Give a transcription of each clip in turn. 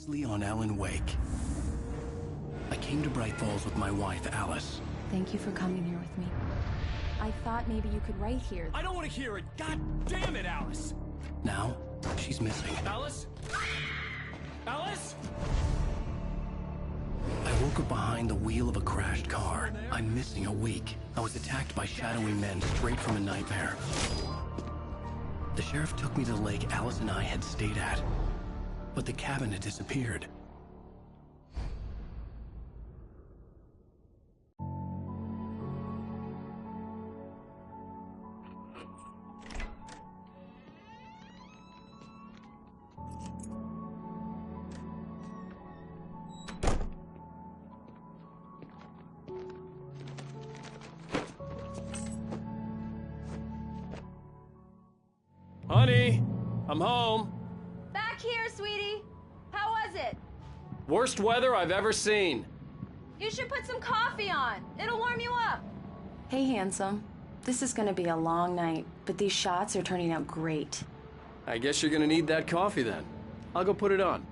Previously on Alan Wake. I came to Bright Falls with my wife, Alice. Thank you for coming here with me. I thought maybe you could write here. I don't want to hear it! God damn it, Alice! Now, she's missing. Alice? Alice? I woke up behind the wheel of a crashed car. I'm missing a week. I was attacked by shadowy men straight from a nightmare. The sheriff took me to the lake Alice and I had stayed at, but the cabin had disappeared. Honey, I'm home. Back here, sweetie. How was it? Worst weather I've ever seen. You should put some coffee on. It'll warm you up. Hey, handsome. This is gonna be a long night, but these shots are turning out great. I guess you're gonna need that coffee then. I'll go put it on.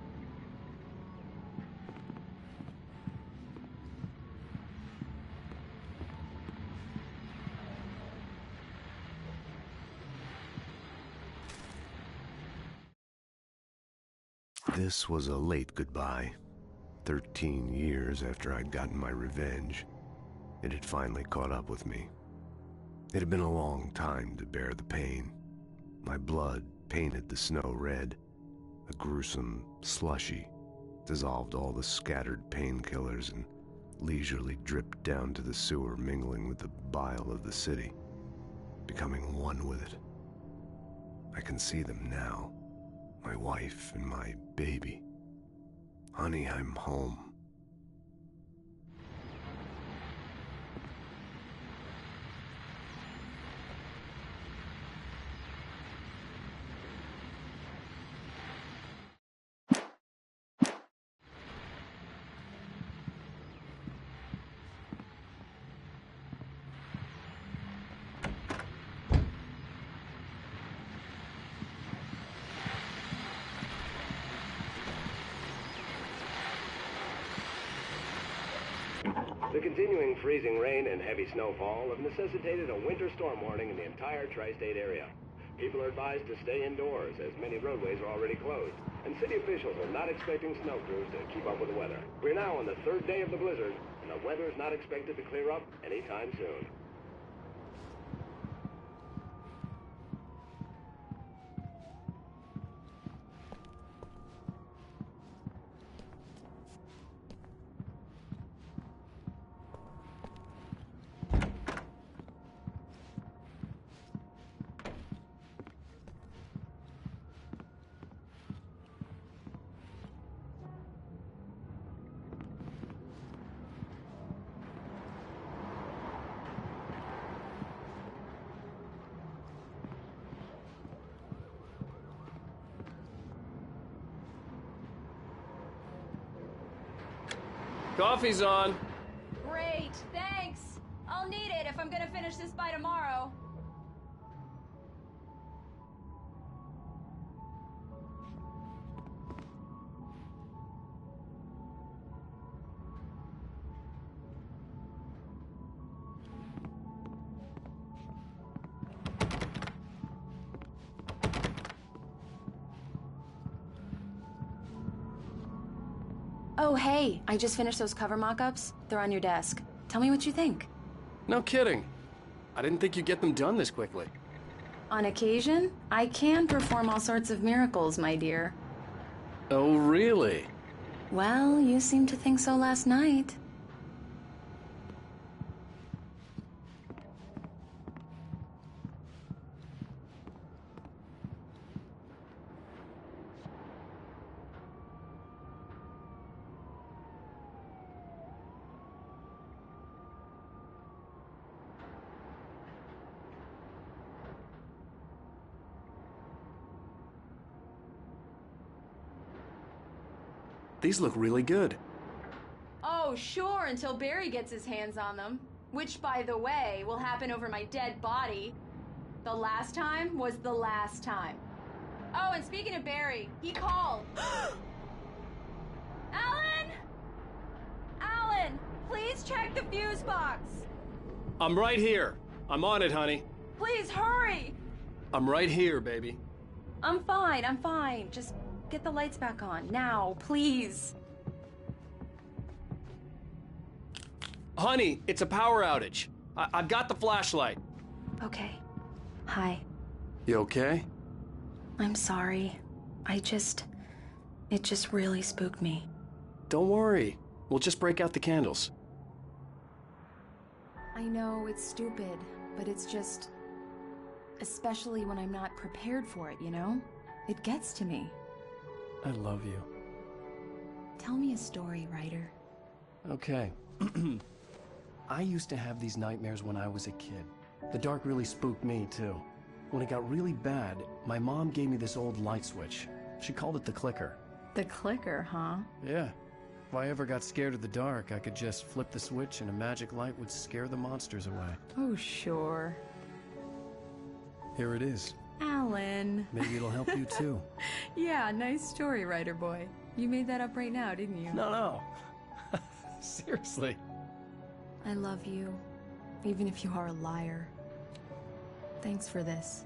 This was a late goodbye. 13 years after I'd gotten my revenge, it had finally caught up with me. It had been a long time to bear the pain. My blood painted the snow red. A gruesome slushy dissolved all the scattered painkillers and leisurely dripped down to the sewer, mingling with the bile of the city, becoming one with it. I can see them now. My wife and my baby. Honey, I'm home. The continuing freezing rain and heavy snowfall have necessitated a winter storm warning in the entire tri-state area. People are advised to stay indoors as many roadways are already closed, and city officials are not expecting snow crews to keep up with the weather. We're now on the third day of the blizzard, and the weather is not expected to clear up anytime soon. Coffee's on. Great, thanks. I'll need it if I'm gonna finish this by tomorrow. Oh, hey, I just finished those cover mock-ups. They're on your desk. Tell me what you think. No kidding. I didn't think you'd get them done this quickly. On occasion, I can perform all sorts of miracles, my dear. Oh, really? Well, you seemed to think so last night. These look really good. Oh, sure, until Barry gets his hands on them. Which, by the way, will happen over my dead body. The last time was the last time. Oh, and speaking of Barry, he called. please check the fuse box. I'm right here. I'm on it, honey. Please hurry. I'm right here, baby. I'm fine. Just get the lights back on. Now, please. Honey, it's a power outage. I've got the flashlight. Okay. Hi. You okay? I'm sorry. It just really spooked me. Don't worry. We'll just break out the candles. I know it's stupid, but it's just... Especially when I'm not prepared for it, you know? It gets to me. I love you. Tell me a story, writer. Okay. I used to have these nightmares when I was a kid. The dark really spooked me, too. When it got really bad, my mom gave me this old light switch. She called it the clicker. The clicker, huh? Yeah. If I ever got scared of the dark, I could just flip the switch and a magic light would scare the monsters away. Oh, sure. Here it is. Alan. Maybe it'll help you, too. Yeah, nice story, writer boy. You made that up right now, didn't you? No. Seriously. I love you, even if you are a liar. Thanks for this.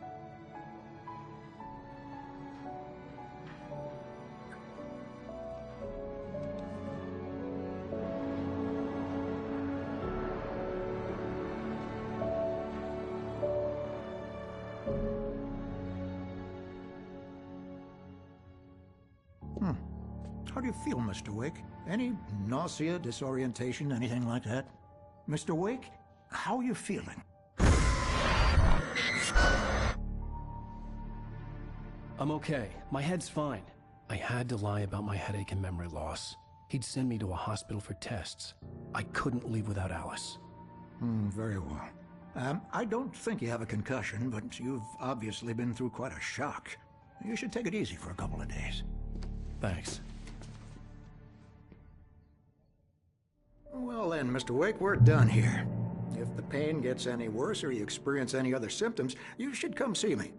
How do you feel, Mr. Wake? Any nausea, disorientation, anything like that? Mr. Wake, how are you feeling? I'm okay. My head's fine. I had to lie about my headache and memory loss. He'd send me to a hospital for tests. I couldn't leave without Alice. Very well. I don't think you have a concussion, but you've obviously been through quite a shock. You should take it easy for a couple of days. Thanks. Well then, Mr. Wake, we're done here. If the pain gets any worse or you experience any other symptoms, you should come see me.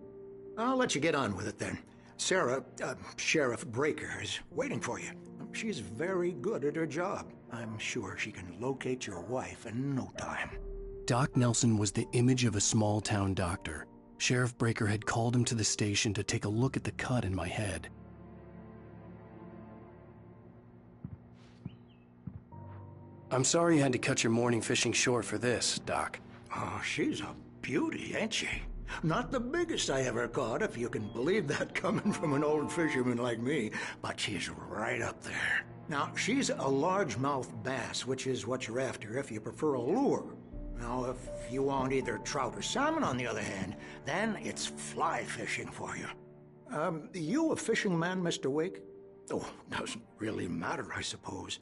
I'll let you get on with it then. Sarah, Sheriff Breaker, is waiting for you. She's very good at her job. I'm sure she can locate your wife in no time. Doc Nelson was the image of a small-town doctor. Sheriff Breaker had called him to the station to take a look at the cut in my head. I'm sorry you had to cut your morning fishing short for this, Doc. Oh, she's a beauty, ain't she? Not the biggest I ever caught, if you can believe that coming from an old fisherman like me, but she's right up there. Now, she's a largemouth bass, which is what you're after if you prefer a lure. Now, if you want either trout or salmon, on the other hand, then it's fly fishing for you. You a fishing man, Mr. Wake? Oh, doesn't really matter, I suppose.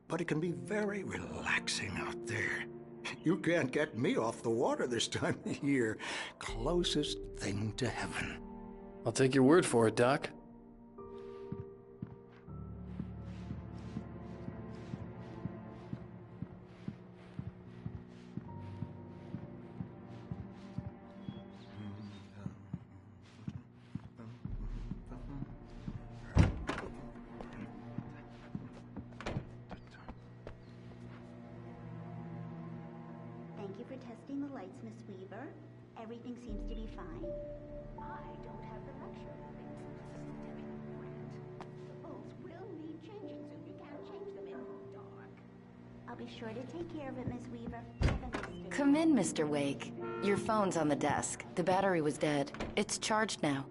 But it can be very relaxing out there. You can't get me off the water this time of year. Closest thing to heaven. I'll take your word for it, Doc. Thank you for testing the lights, Miss Weaver. Everything seems to be fine. I don't have the luxury of being such a The bulbs will need changing soon. You can't change them in the dark. I'll be sure to take care of it, Miss Weaver. Have a nice day. Come in, Mr. Wake. Your phone's on the desk. The battery was dead. It's charged now.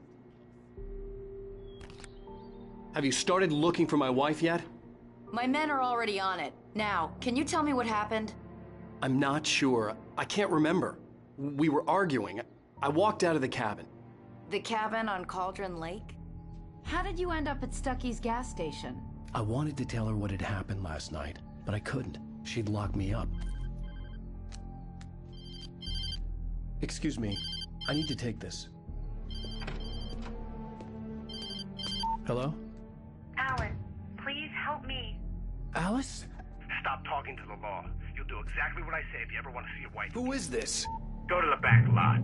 Have you started looking for my wife yet? My men are already on it. Now, can you tell me what happened? I'm not sure. I can't remember. We were arguing. I walked out of the cabin. The cabin on Cauldron Lake? How did you end up at Stucky's gas station? I wanted to tell her what had happened last night, but I couldn't. She'd lock me up. Excuse me. I need to take this. Hello? Alan, please help me. Alice? Stop talking to the law. You'll do exactly what I say if you ever want to see your wife. Who is this? Go to the back lot.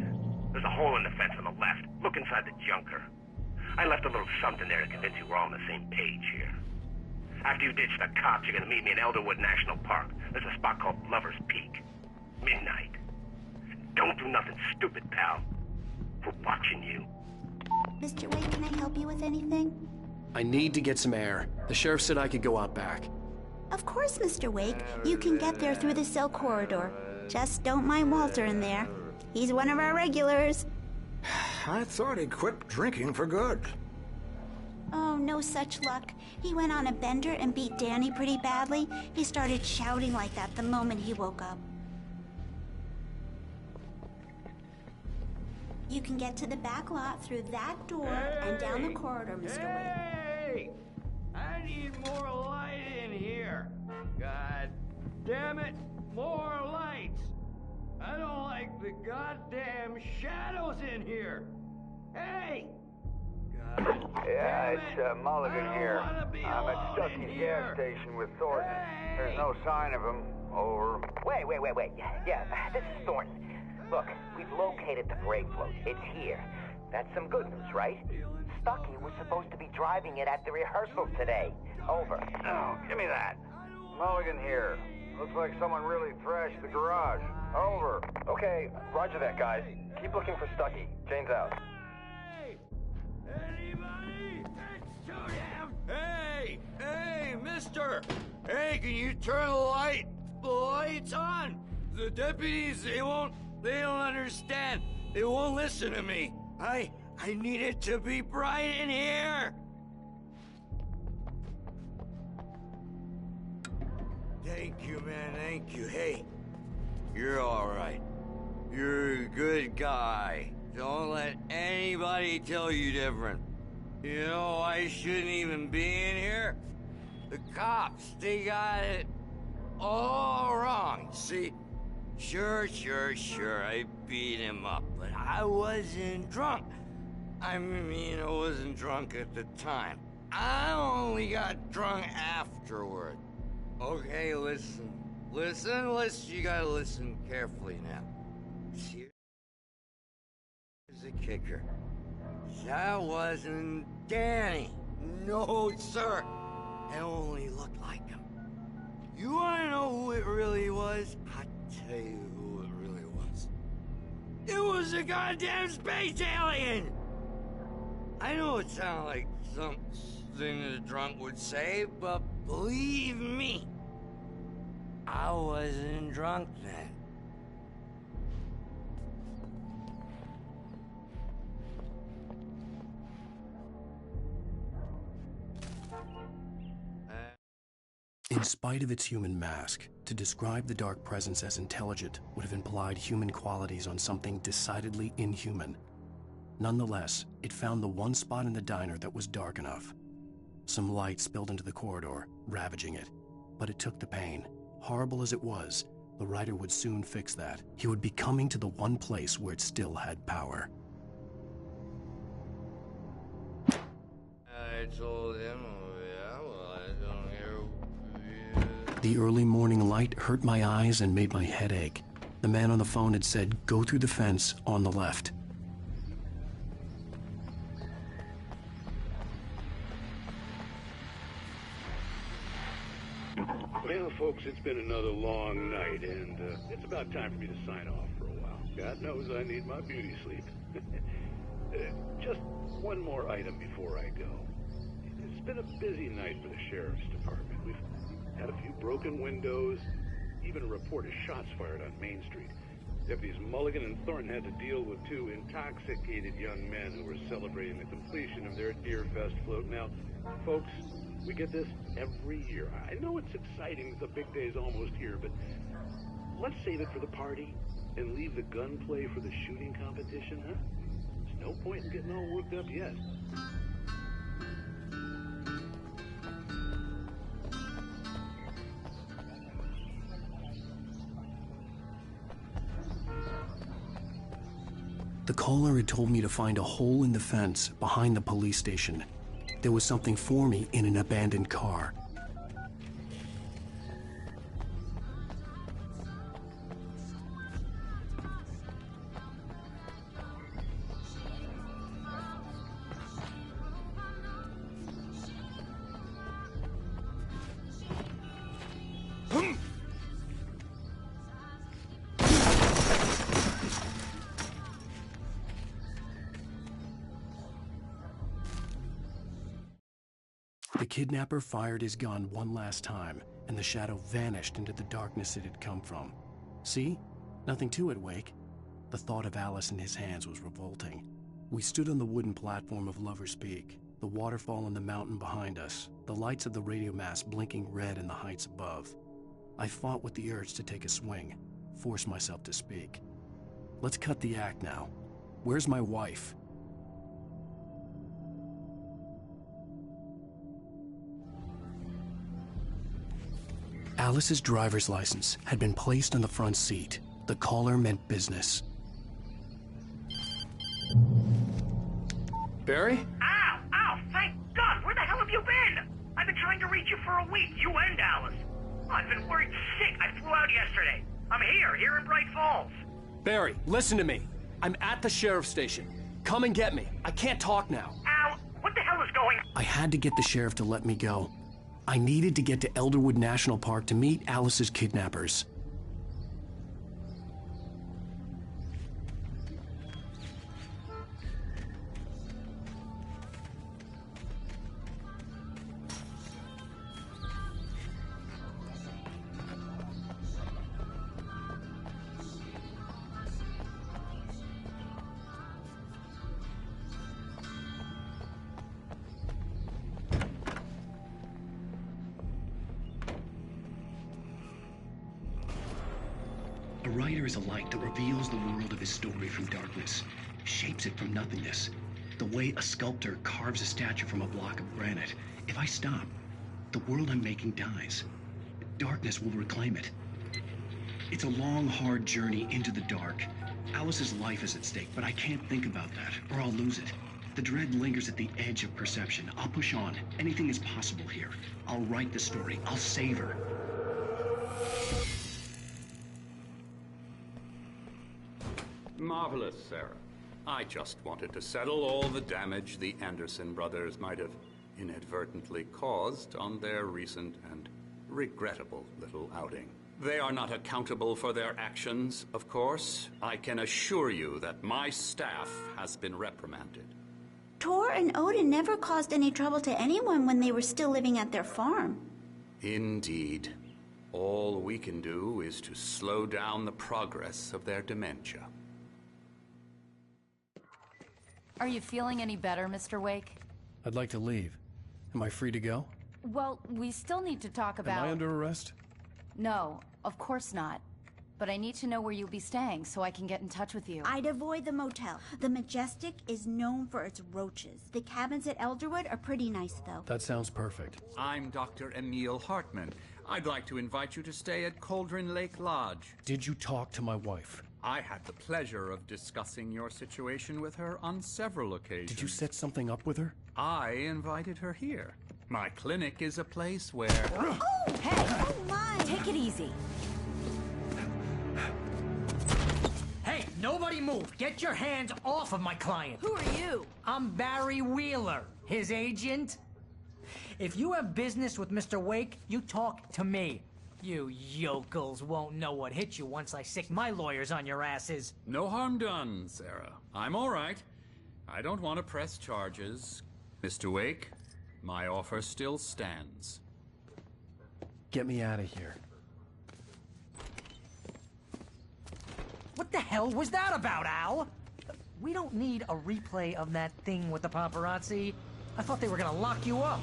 There's a hole in the fence on the left. Look inside the junker. I left a little something there to convince you we're all on the same page here. After you ditch the cops, you're gonna meet me in Elderwood National Park. There's a spot called Lover's Peak. Midnight. Don't do nothing stupid, pal. We're watching you. Mr. Wake, can I help you with anything? I need to get some air. The sheriff said I could go out back. Of course, Mr. Wake. You can get there through the cell corridor. Just don't mind Walter in there. He's one of our regulars. I thought he'd quit drinking for good. Oh, no such luck. He went on a bender and beat Danny pretty badly. He started shouting like that the moment he woke up. You can get to the back lot through that door and down the corridor, Mr. Wake. Hey! I need more light in here. God damn it, more lights. I don't like the goddamn shadows in here. Hey! God Yeah, damn it's it. Mulligan here. I'm at Stucky's gas station with Thornton. There's no sign of him. Over. Wait. Yeah, this is Thornton. Look, we've located the brake float. It's here. That's some good news, right? Stucky was supposed to be driving it at the rehearsal today. Over. Oh, give me that. Mulligan here. Looks like someone really thrashed the garage. Over. Okay, roger that, guys. Keep looking for Stucky. Jane's out. Hey! Anybody? It's too damn... Hey, mister! Hey, can you turn the lights on? The deputies, they don't understand. They won't listen to me. I need it to be bright in here. Thank you, man, thank you. Hey, you're all right. You're a good guy. Don't let anybody tell you different. You know, I shouldn't even be in here. The cops, they got it all wrong. See, sure, I beat him up, but I wasn't drunk. I mean, I wasn't drunk at the time. I only got drunk afterward. Okay, listen, you gotta listen carefully now. Here's the kicker. That wasn't Danny. No, sir. It only looked like him. You wanna know who it really was? I'll tell you who it really was. It was a goddamn space alien! I know it sounds like something a drunk would say, but believe me, I wasn't drunk then. In spite of its human mask, to describe the dark presence as intelligent would have implied human qualities on something decidedly inhuman. Nonetheless, it found the one spot in the diner that was dark enough. Some light spilled into the corridor, ravaging it. But it took the pain. Horrible as it was, the writer would soon fix that. He would be coming to the one place where it still had power. I told him, I don't hear... The early morning light hurt my eyes and made my head ache. The man on the phone had said, "Go through the fence on the left." Well, folks, it's been another long night, and it's about time for me to sign off for a while. God knows I need my beauty sleep. Just one more item before I go. It's been a busy night for the Sheriff's Department. We've had a few broken windows, even a report of shots fired on Main Street. Deputies Mulligan and Thornton had to deal with two intoxicated young men who were celebrating the completion of their Deerfest float. Now, folks, we get this every year. I know it's exciting that the big day's almost here, but let's save it for the party and leave the gunplay for the shooting competition, huh? There's no point in getting all worked up yet. The caller had told me to find a hole in the fence behind the police station. There was something for me in an abandoned car. The kidnapper fired his gun one last time, and the shadow vanished into the darkness it had come from. See? Nothing to it, Wake. The thought of Alice in his hands was revolting. We stood on the wooden platform of Lover's Peak, the waterfall and the mountain behind us, the lights of the radio mast blinking red in the heights above. I fought with the urge to take a swing, force myself to speak. Let's cut the act now. Where's my wife? Alice's driver's license had been placed on the front seat. The caller meant business. Barry? Ow! Ow! Thank God! Where the hell have you been? I've been trying to reach you for a week, you and Alice. I've been worried sick. I flew out yesterday. I'm here in Bright Falls. Barry, listen to me. I'm at the sheriff's station. Come and get me. I can't talk now. Al, what the hell is going on? I had to get the sheriff to let me go. I needed to get to Elderwood National Park to meet Alice's kidnappers. A writer is a light that reveals the world of his story from darkness, shapes it from nothingness. The way a sculptor carves a statue from a block of granite. If I stop, the world I'm making dies. Darkness will reclaim it. It's a long, hard journey into the dark. Alice's life is at stake, but I can't think about that, or I'll lose it. The dread lingers at the edge of perception. I'll push on. Anything is possible here. I'll write the story. I'll save her. Marvelous, Sarah. I just wanted to settle all the damage the Anderson brothers might have inadvertently caused on their recent and regrettable little outing. They are not accountable for their actions, of course. I can assure you that my staff has been reprimanded. Tor and Odin never caused any trouble to anyone when they were still living at their farm. Indeed. All we can do is to slow down the progress of their dementia. Are you feeling any better, Mr. Wake? I'd like to leave. Am I free to go? Well, we still need to talk about... Am I under arrest? No, of course not. But I need to know where you'll be staying so I can get in touch with you. I'd avoid the motel. The Majestic is known for its roaches. The cabins at Elderwood are pretty nice, though. That sounds perfect. I'm Dr. Emil Hartman. I'd like to invite you to stay at Cauldron Lake Lodge. Did you talk to my wife? I had the pleasure of discussing your situation with her on several occasions. Did you set something up with her? I invited her here. My clinic is a place where... Oh, hey! Oh, my! Take it easy. Hey, nobody move! Get your hands off of my client! Who are you? I'm Barry Wheeler, his agent. If you have business with Mr. Wake, you talk to me. You yokels won't know what hit you once I sick my lawyers on your asses. No harm done, Sarah. I'm all right. I don't want to press charges. Mr. Wake, my offer still stands. Get me out of here. What the hell was that about, Al? We don't need a replay of that thing with the paparazzi. I thought they were gonna lock you up.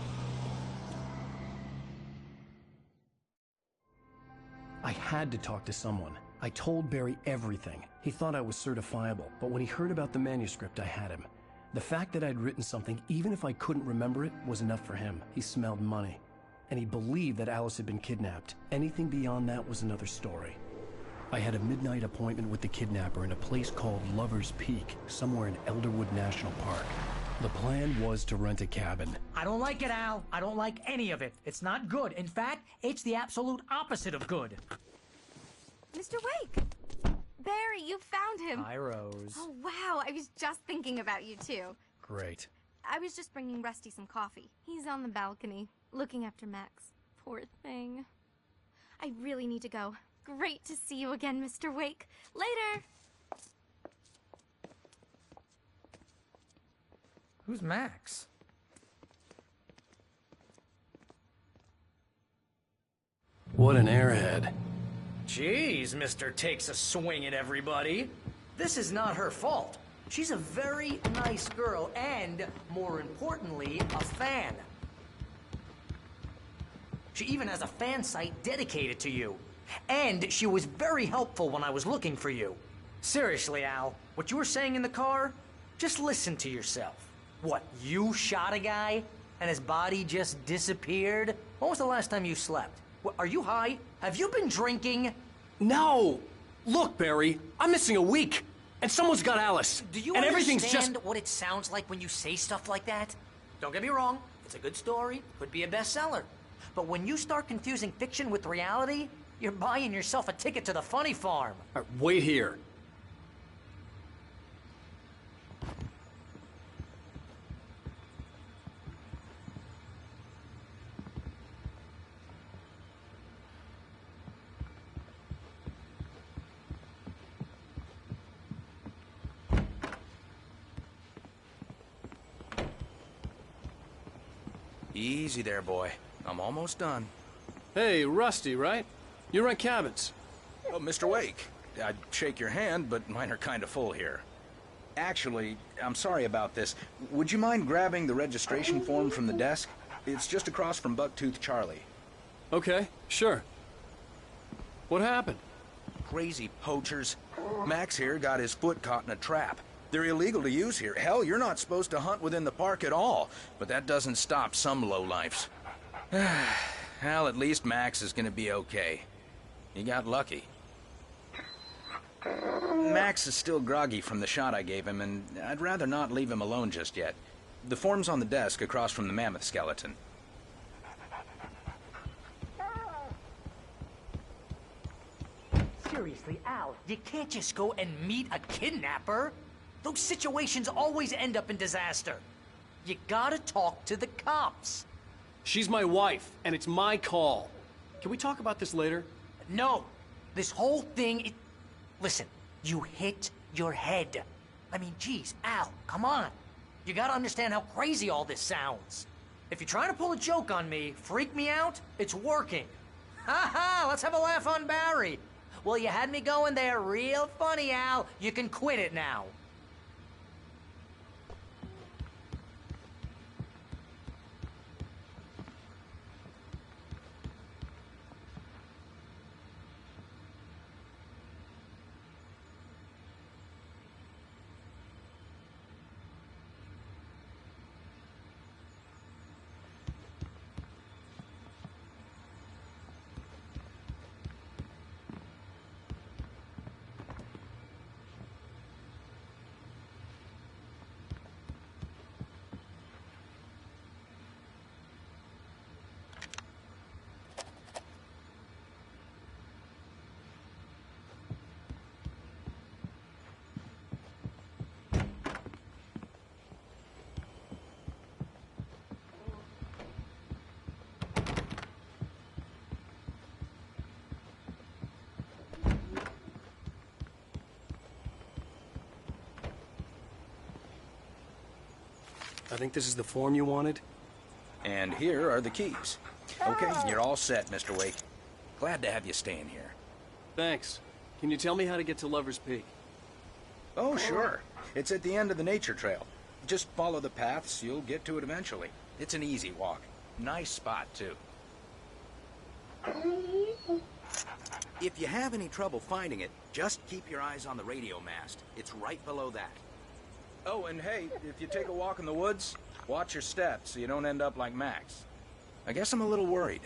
I had to talk to someone. I told Barry everything. He thought I was certifiable, but when he heard about the manuscript, I had him. The fact that I'd written something, even if I couldn't remember it, was enough for him. He smelled money. And he believed that Alice had been kidnapped. Anything beyond that was another story. I had a midnight appointment with the kidnapper in a place called Lover's Peak, somewhere in Elderwood National Park. The plan was to rent a cabin. I don't like it, Al. I don't like any of it. It's not good. In fact, it's the absolute opposite of good. Mr. Wake! Barry, you found him! Hi, Rose. Oh, wow. I was just thinking about you, too. Great. I was just bringing Rusty some coffee. He's on the balcony, looking after Max. Poor thing. I really need to go. Great to see you again, Mr. Wake. Later! Who's Max? What an airhead. Jeez, Mr. Takes a swing at everybody. This is not her fault. She's a very nice girl and, more importantly, a fan. She even has a fan site dedicated to you. And she was very helpful when I was looking for you. Seriously, Al, what you were saying in the car, just listen to yourself. What, you shot a guy and his body just disappeared? When was the last time you slept? What, are you high? Have you been drinking? No! Look, Barry, I'm missing a week, and someone's got Alice. Do you and understand everything's just... what it sounds like when you say stuff like that? Don't get me wrong, it's a good story, could be a bestseller. But when you start confusing fiction with reality, you're buying yourself a ticket to the funny farm. All right, wait here. Easy there, boy. I'm almost done. Hey, Rusty, right? You rent cabins. Oh, Mr. Wake. I'd shake your hand, but mine are kind of full here. Actually, I'm sorry about this. Would you mind grabbing the registration form from the desk? It's just across from Bucktooth Charlie. Okay, sure. What happened? Crazy poachers. Max here got his foot caught in a trap. They're illegal to use here. Hell, you're not supposed to hunt within the park at all. But that doesn't stop some lowlifes. Well, at least Max is gonna be okay. You got lucky. Max is still groggy from the shot I gave him, and I'd rather not leave him alone just yet. The form's on the desk across from the mammoth skeleton. Seriously, Al, you can't just go and meet a kidnapper. Those situations always end up in disaster. You gotta talk to the cops. She's my wife, and it's my call. Can we talk about this later? No. This whole thing, Listen, you hit your head. I mean, geez, Al, come on. You gotta understand how crazy all this sounds. If you're trying to pull a joke on me, freak me out, it's working. Ha ha, let's have a laugh on Barry. Well, you had me going there real funny, Al. You can quit it now. I think this is the form you wanted. And here are the keys. Okay, you're all set, Mr. Wake. Glad to have you staying here. Thanks. Can you tell me how to get to Lover's Peak? Oh, sure. It's at the end of the nature trail. Just follow the paths, you'll get to it eventually. It's an easy walk. Nice spot, too. If you have any trouble finding it, just keep your eyes on the radio mast. It's right below that. Oh, and hey, if you take a walk in the woods, watch your steps so you don't end up like Max. I guess I'm a little worried.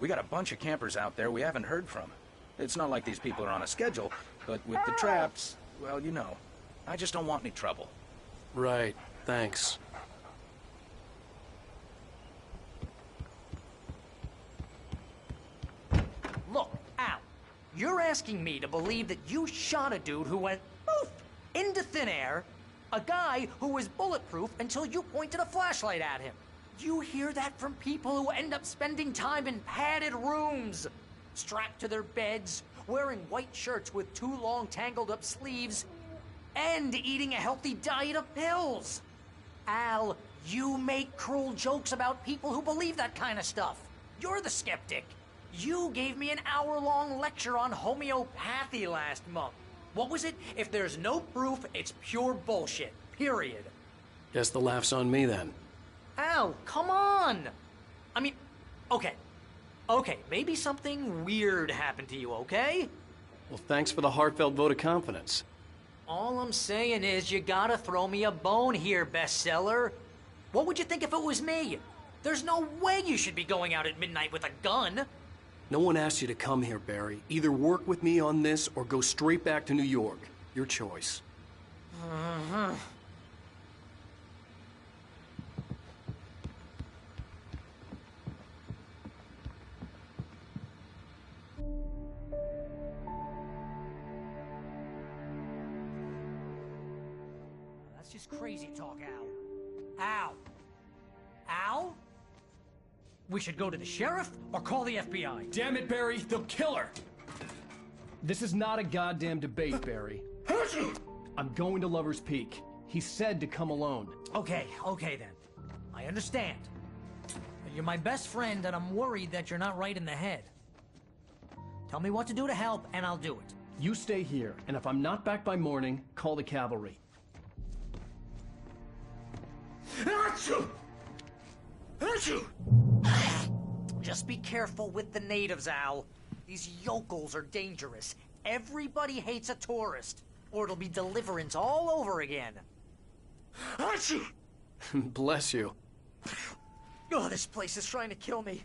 We got a bunch of campers out there we haven't heard from. It's not like these people are on a schedule, but with the traps, well, you know. I just don't want any trouble. Right, thanks. Look, Al, you're asking me to believe that you shot a dude who went poof into thin air, a guy who was bulletproof until you pointed a flashlight at him. You hear that from people who end up spending time in padded rooms, strapped to their beds, wearing white shirts with too long tangled up sleeves, and eating a healthy diet of pills. Al, you make cruel jokes about people who believe that kind of stuff. You're the skeptic. You gave me an hour-long lecture on homeopathy last month. What was it? If there's no proof, it's pure bullshit. Period. Guess the laugh's on me then. Al, come on! I mean, okay. Okay, maybe something weird happened to you, okay? Well, thanks for the heartfelt vote of confidence. All I'm saying is you gotta throw me a bone here, bestseller. What would you think if it was me? There's no way you should be going out at midnight with a gun. No one asked you to come here, Barry. Either work with me on this or go straight back to New York. Your choice. That's just crazy talk, Al. Al! Al? We should go to the sheriff or call the FBI. Damn it, Barry, they'll kill her! This is not a goddamn debate, Barry. I'm going to Lover's Peak. He said to come alone. Okay then. I understand. You're my best friend, and I'm worried that you're not right in the head. Tell me what to do to help, and I'll do it. You stay here, and if I'm not back by morning, call the cavalry. Just be careful with the natives, Al. These yokels are dangerous. Everybody hates a tourist, or it'll be Deliverance all over again. Bless you. Oh, this place is trying to kill me.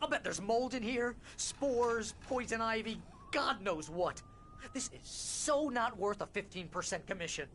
I'll bet there's mold in here, spores, poison ivy, God knows what. This is so not worth a 15% commission.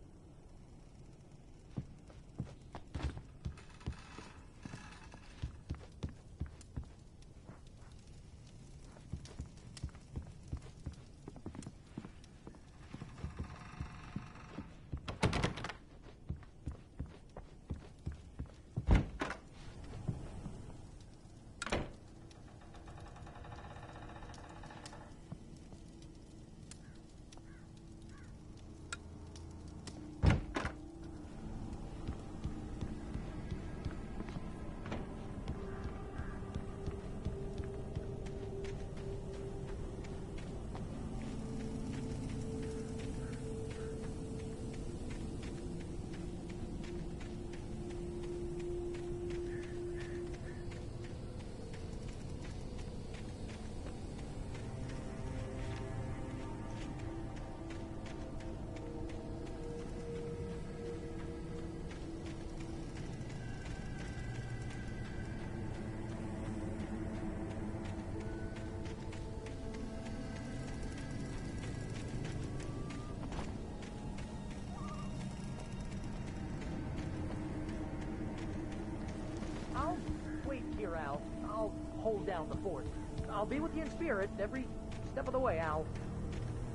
Al. I'll hold down the fort. I'll be with you in spirit every step of the way, Al.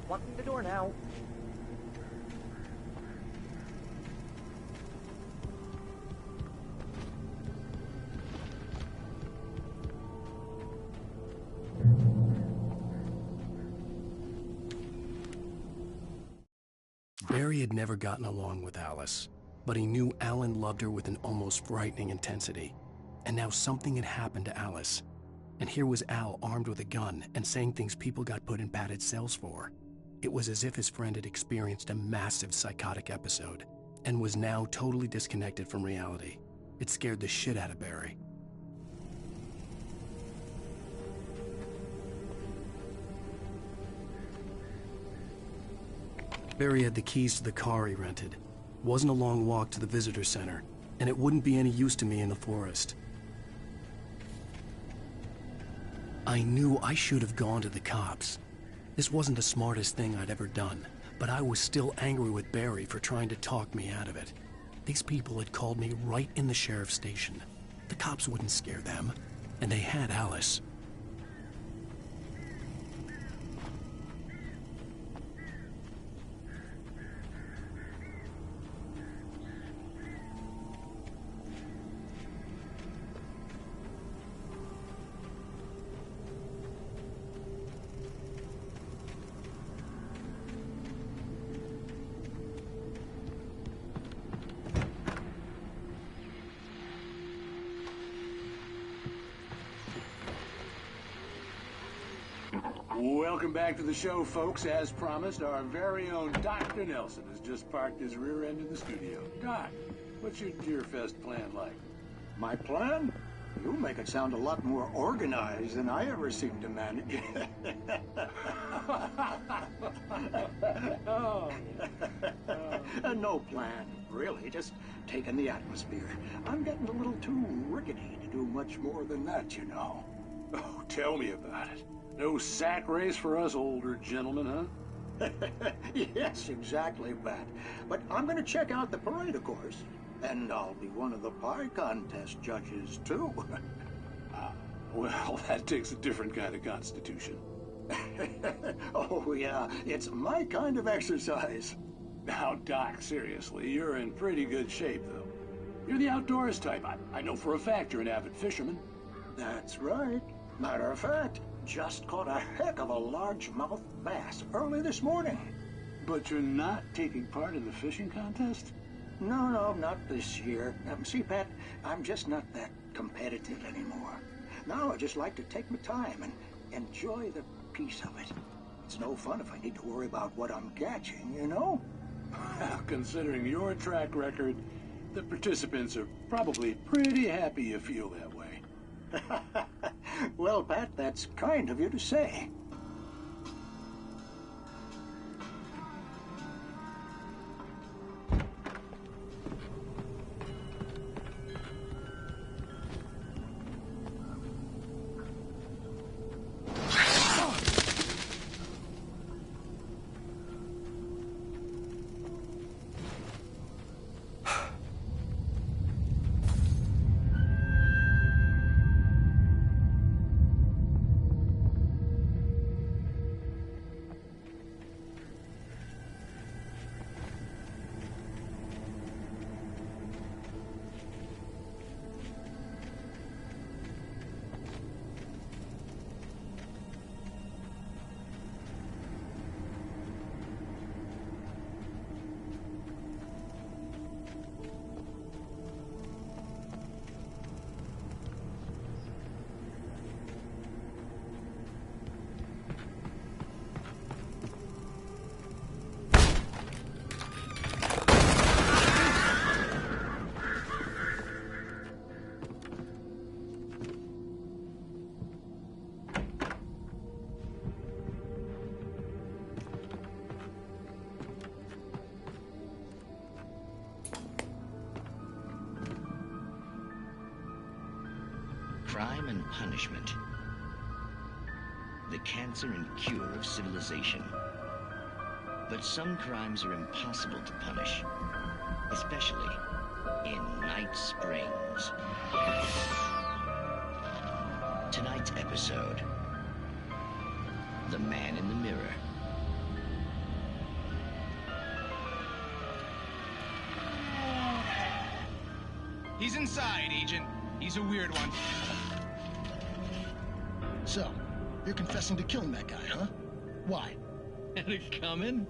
Locking the door now. Barry had never gotten along with Alice, but he knew Alan loved her with an almost frightening intensity. And now something had happened to Alice. And here was Al armed with a gun and saying things people got put in padded cells for. It was as if his friend had experienced a massive psychotic episode and was now totally disconnected from reality. It scared the shit out of Barry. Barry had the keys to the car he rented. It wasn't a long walk to the visitor center, and it wouldn't be any use to me in the forest. I knew I should have gone to the cops. This wasn't the smartest thing I'd ever done, but I was still angry with Barry for trying to talk me out of it. These people had called me right in the sheriff's station. The cops wouldn't scare them, and they had Alice. Welcome back to the show, folks. As promised, our very own Dr. Nelson has just parked his rear end in the studio. Doc, what's your Deerfest plan like? My plan? You make it sound a lot more organized than I ever seem to manage. No plan, really. Just taking the atmosphere. I'm getting a little too rickety to do much more than that, you know. Oh, tell me about it. No sack race for us older gentlemen, huh? Yes, exactly, Pat. But I'm going to check out the parade, of course. And I'll be one of the pie contest judges, too. Well, that takes a different kind of constitution. Oh, yeah. It's my kind of exercise. Now, Doc, seriously, you're in pretty good shape, though. You're the outdoors type. I know for a fact you're an avid fisherman. That's right. Matter of fact, just caught a heck of a largemouth bass early this morning. But you're not taking part in the fishing contest? No, not this year. See, Pat, I'm just not that competitive anymore. Now I just like to take my time and enjoy the peace of it. It's no fun if I need to worry about what I'm catching, you know? Well, considering your track record, the participants are probably pretty happy you feel that way. Well, Pat, that's kind of you to say. Crime and punishment. The cancer and cure of civilization. But some crimes are impossible to punish, especially in Night Springs. Tonight's episode, The Man in the Mirror. He's inside, Agent. He's a weird one. So, you're confessing to killing that guy, huh? Why? Had it coming?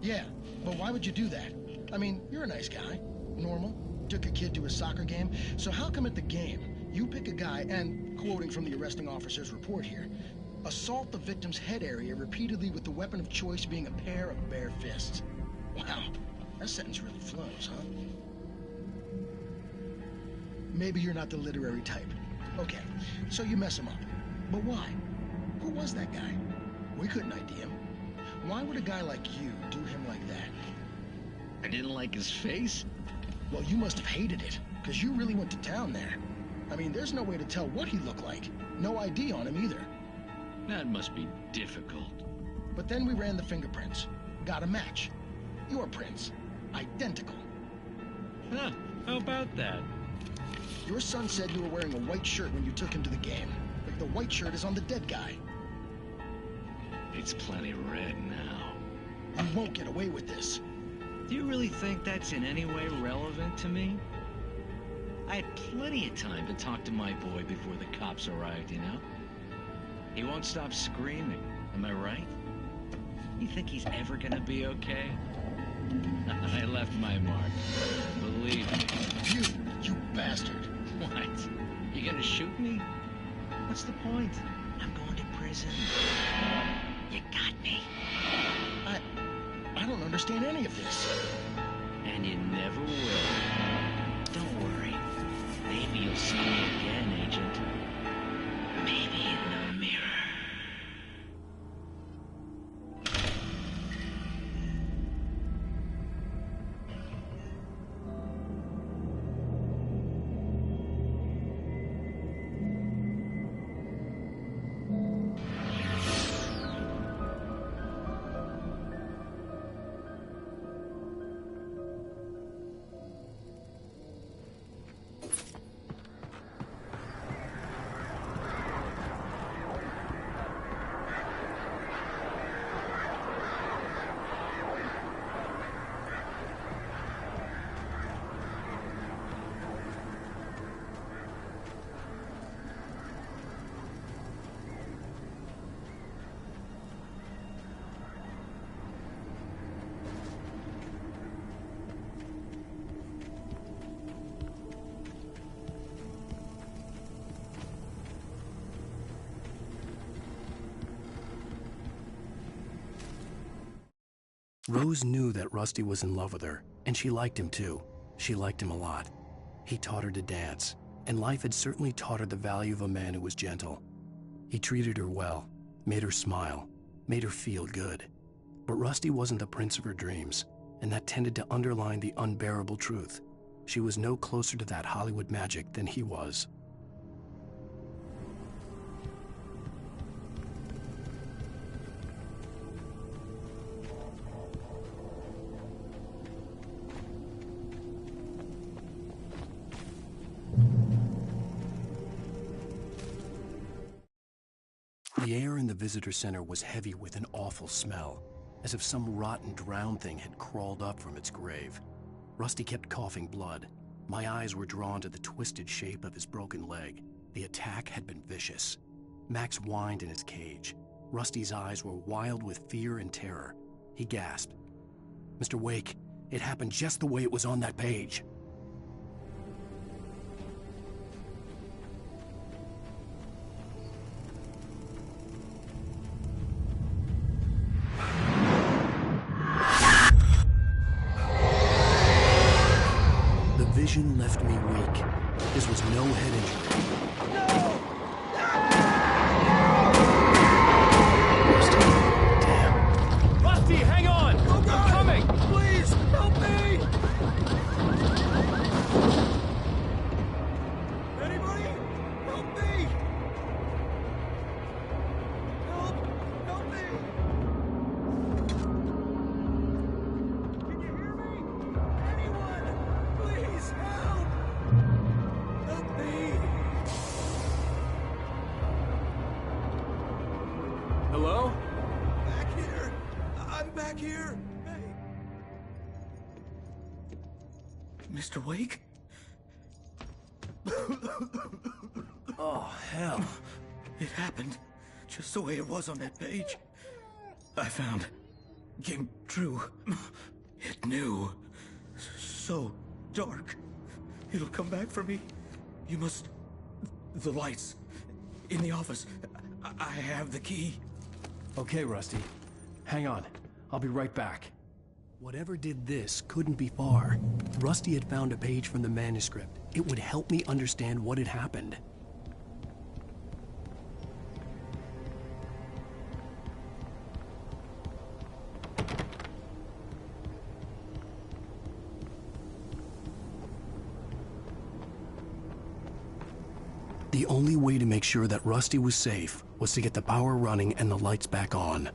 Yeah, but why would you do that? I mean, you're a nice guy. Normal. Took a kid to a soccer game. So how come at the game, you pick a guy and, quoting from the arresting officer's report here, assault the victim's head area repeatedly with the weapon of choice being a pair of bare fists? Wow, that sentence really flows, huh? Maybe you're not the literary type. Okay, so you mess him up. But why? Who was that guy? We couldn't ID him. Why would a guy like you do him like that? I didn't like his face? Well, you must have hated it, because you really went to town there. I mean, there's no way to tell what he looked like. No ID on him either. That must be difficult. But then we ran the fingerprints. Got a match. Your prints. Identical. Huh, how about that? Your son said you were wearing a white shirt when you took him to the game. But the white shirt is on the dead guy. It's plenty red now. You won't get away with this. Do you really think that's in any way relevant to me? I had plenty of time to talk to my boy before the cops arrived, you know? He won't stop screaming, am I right? You think he's ever gonna be okay? I left my mark. Believe me. You bastard. What? You gonna shoot me? What's the point? I'm going to prison. prison. You got me. I don't understand any of this. And you never will. Don't worry. Maybe you'll see me again, Agent. Maybe in the mirror. Rose knew that Rusty was in love with her, and she liked him too. She liked him a lot. He taught her to dance, and life had certainly taught her the value of a man who was gentle. He treated her well, made her smile, made her feel good. But Rusty wasn't the prince of her dreams, and that tended to underline the unbearable truth. She was no closer to that Hollywood magic than he was. The air in the visitor center was heavy with an awful smell, as if some rotten drowned thing had crawled up from its grave. Rusty kept coughing blood. My eyes were drawn to the twisted shape of his broken leg. The attack had been vicious. Max whined in his cage. Rusty's eyes were wild with fear and terror. He gasped. "Mr. Wake, it happened just the way it was on that page." Vision left me weak. This was no head injury. Rusty, damn. Rusty, hang on! Oh, God. I'm coming! Please, help me! Anybody? Help me! Help me! Can you hear me? Anyone? Please, help! Help me! Hello? Back here! I'm back here! Hey! Mr. Wake? Oh, hell. It happened just the way it was on that page. I found. Came true. It knew. So dark. It'll come back for me. You must... The lights. In the office. I have the key. Okay, Rusty. Hang on. I'll be right back. Whatever did this couldn't be far. Rusty had found a page from the manuscript. It would help me understand what had happened. The only way to make sure that Rusty was safe was to get the power running and the lights back on.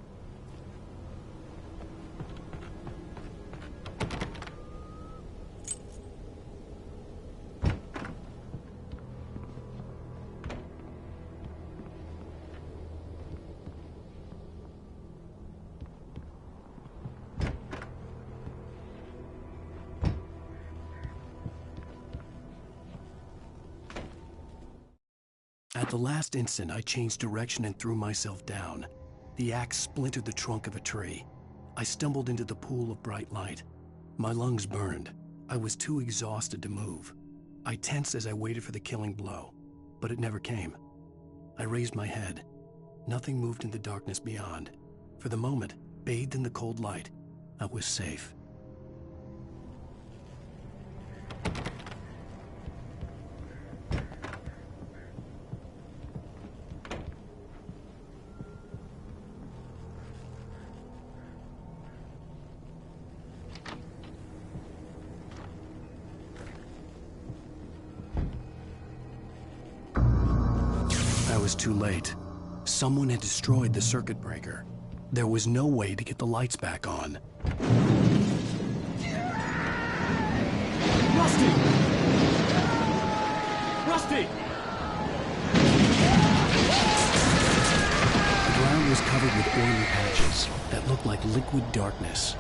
At the last instant, I changed direction and threw myself down. The axe splintered the trunk of a tree. I stumbled into the pool of bright light. My lungs burned. I was too exhausted to move. I tensed as I waited for the killing blow, but it never came. I raised my head. Nothing moved in the darkness beyond. For the moment, bathed in the cold light, I was safe. I was too late. Someone had destroyed the circuit breaker. There was no way to get the lights back on. Rusty! Rusty! The ground was covered with oily patches that looked like liquid darkness.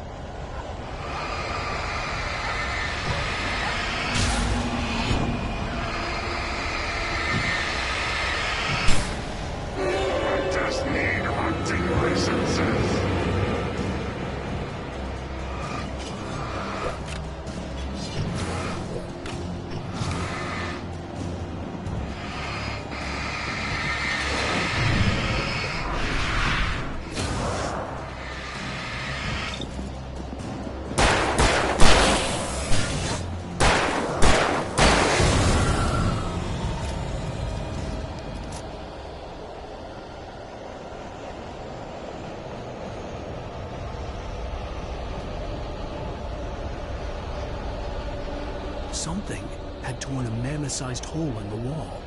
Something had torn a mammoth-sized hole in the wall.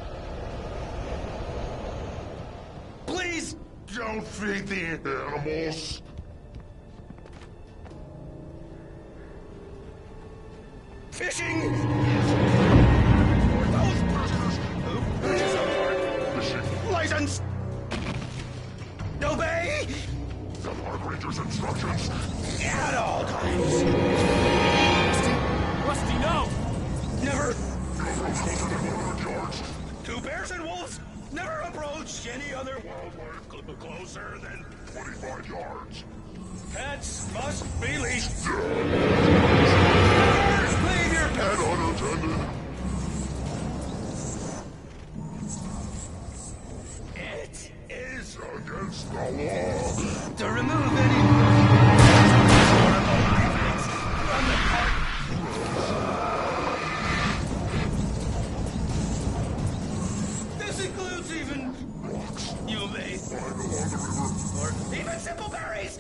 Please don't feed the animals. Fishing! For those prisoners who purchase a fishing license! Obey! The Park Ranger's instructions. At all times. Rusty, no! Never. No approach closer than 100 yards. Two bears and wolves. Never approach any other wildlife closer than 25 yards. Pets must be leashed. Leave your pet unattended. It is against the law to remove any from the park. This includes even you may, or even simple berries.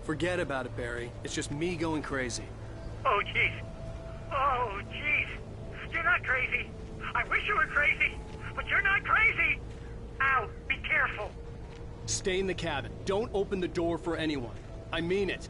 Forget about it, Barry. It's just me going crazy. Oh, jeez. Oh, jeez. You're not crazy. I wish you were crazy, but you're not crazy. Out! Be careful! Stay in the cabin. Don't open the door for anyone. I mean it.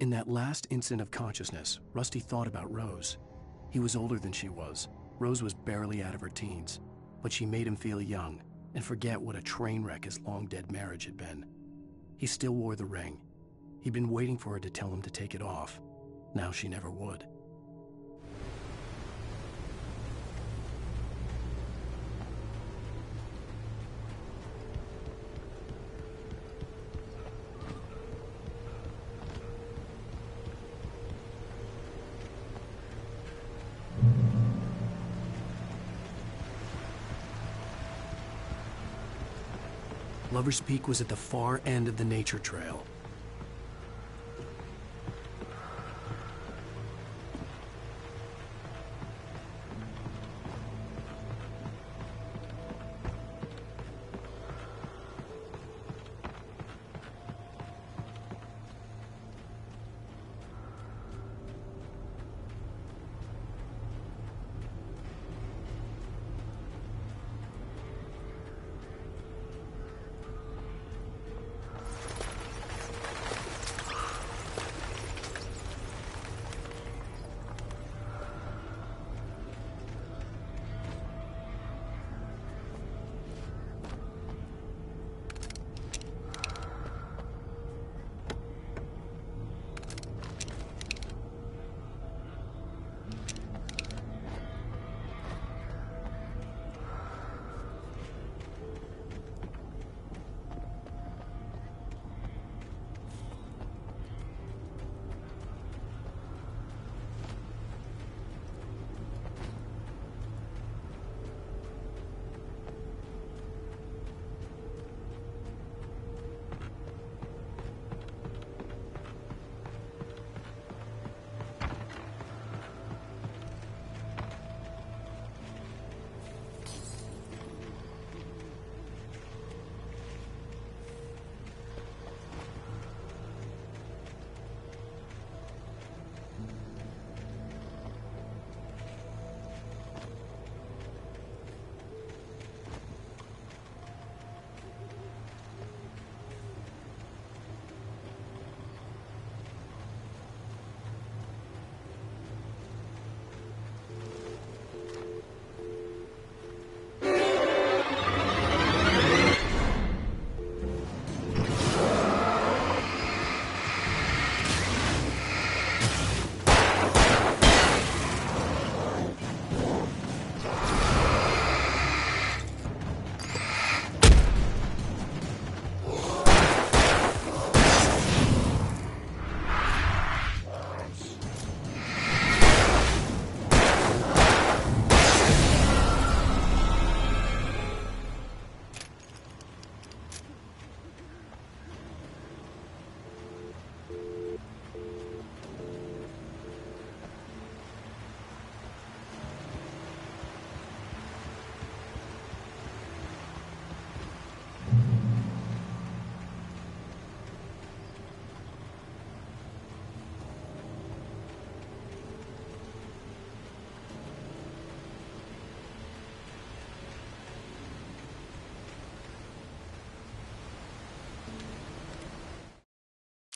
In that last instant of consciousness, Rusty thought about Rose. He was older than she was. Rose was barely out of her teens, but she made him feel young and forget what a train wreck his long-dead marriage had been. He still wore the ring. He'd been waiting for her to tell him to take it off. Now she never would. Lover's Peak was at the far end of the nature trail.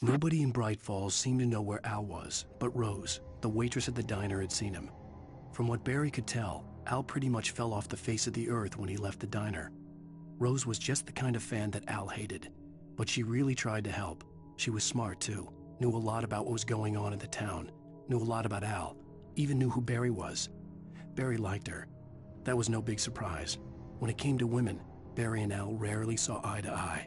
Nobody in Bright Falls seemed to know where Al was, but Rose, the waitress at the diner, had seen him. From what Barry could tell, Al pretty much fell off the face of the earth when he left the diner. Rose was just the kind of fan that Al hated, but she really tried to help. She was smart, too. Knew a lot about what was going on in the town. Knew a lot about Al. Even knew who Barry was. Barry liked her. That was no big surprise. When it came to women, Barry and Al rarely saw eye to eye.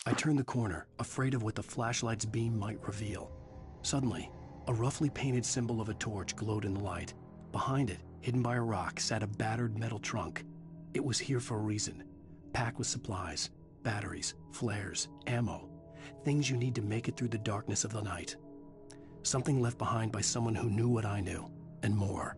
I turned the corner, afraid of what the flashlight's beam might reveal. Suddenly, a roughly painted symbol of a torch glowed in the light. Behind it, hidden by a rock, sat a battered metal trunk. It was here for a reason. Packed with supplies, batteries, flares, ammo. Things you need to make it through the darkness of the night. Something left behind by someone who knew what I knew, and more.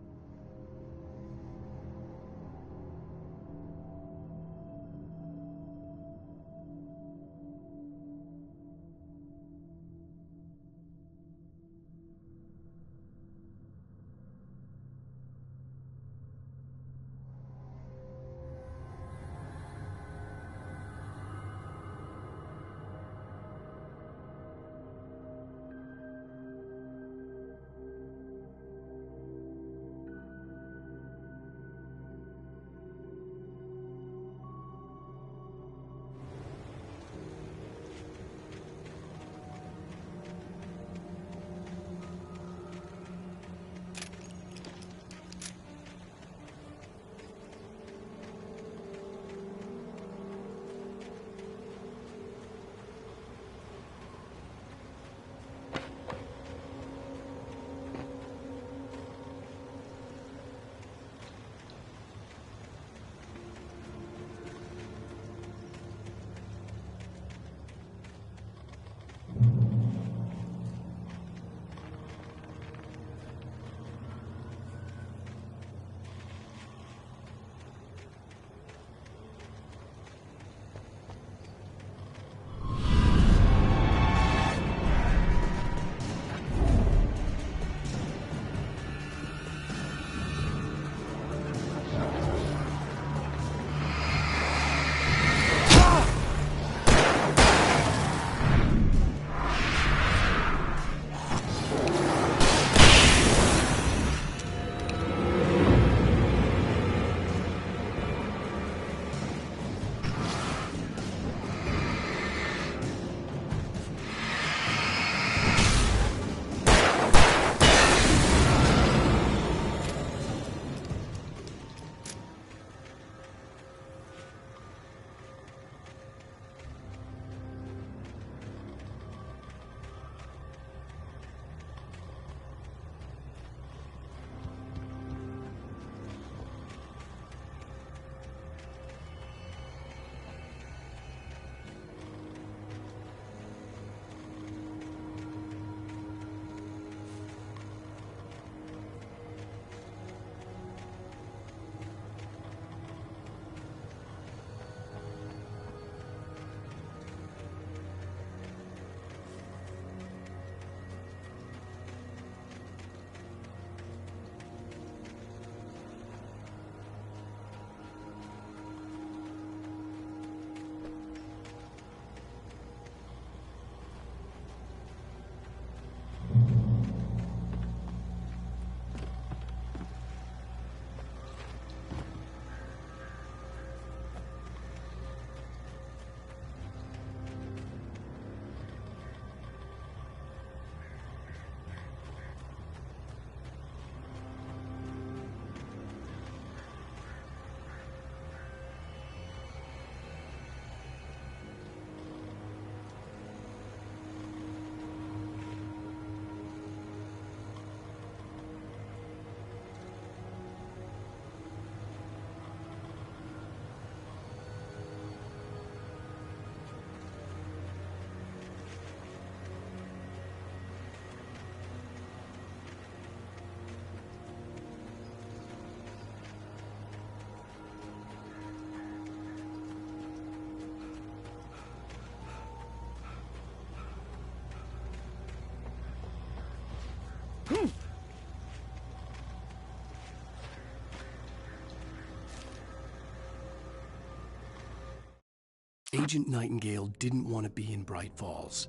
Agent Nightingale didn't want to be in Bright Falls.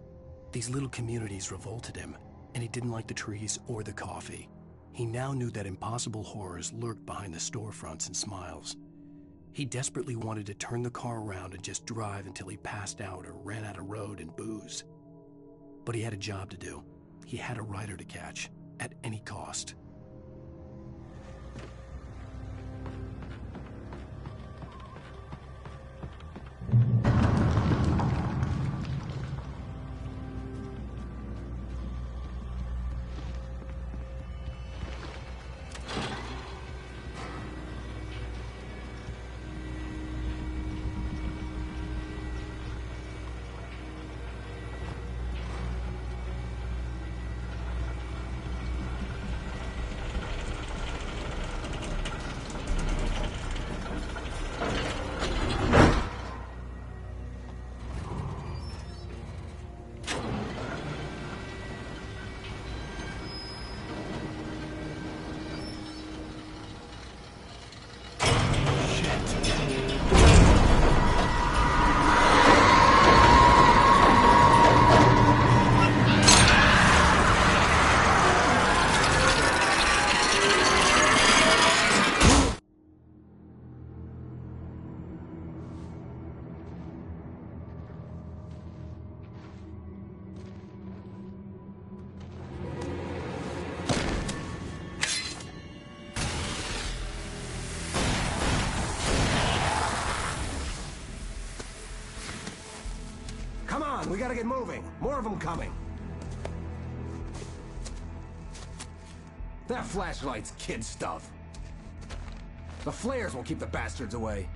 These little communities revolted him, and he didn't like the trees or the coffee. He now knew that impossible horrors lurked behind the storefronts and smiles. He desperately wanted to turn the car around and just drive until he passed out or ran out of road and booze. But he had a job to do. He had a rider to catch, at any cost. We gotta get moving. More of them coming. That flashlight's kid stuff. The flares won't keep the bastards away.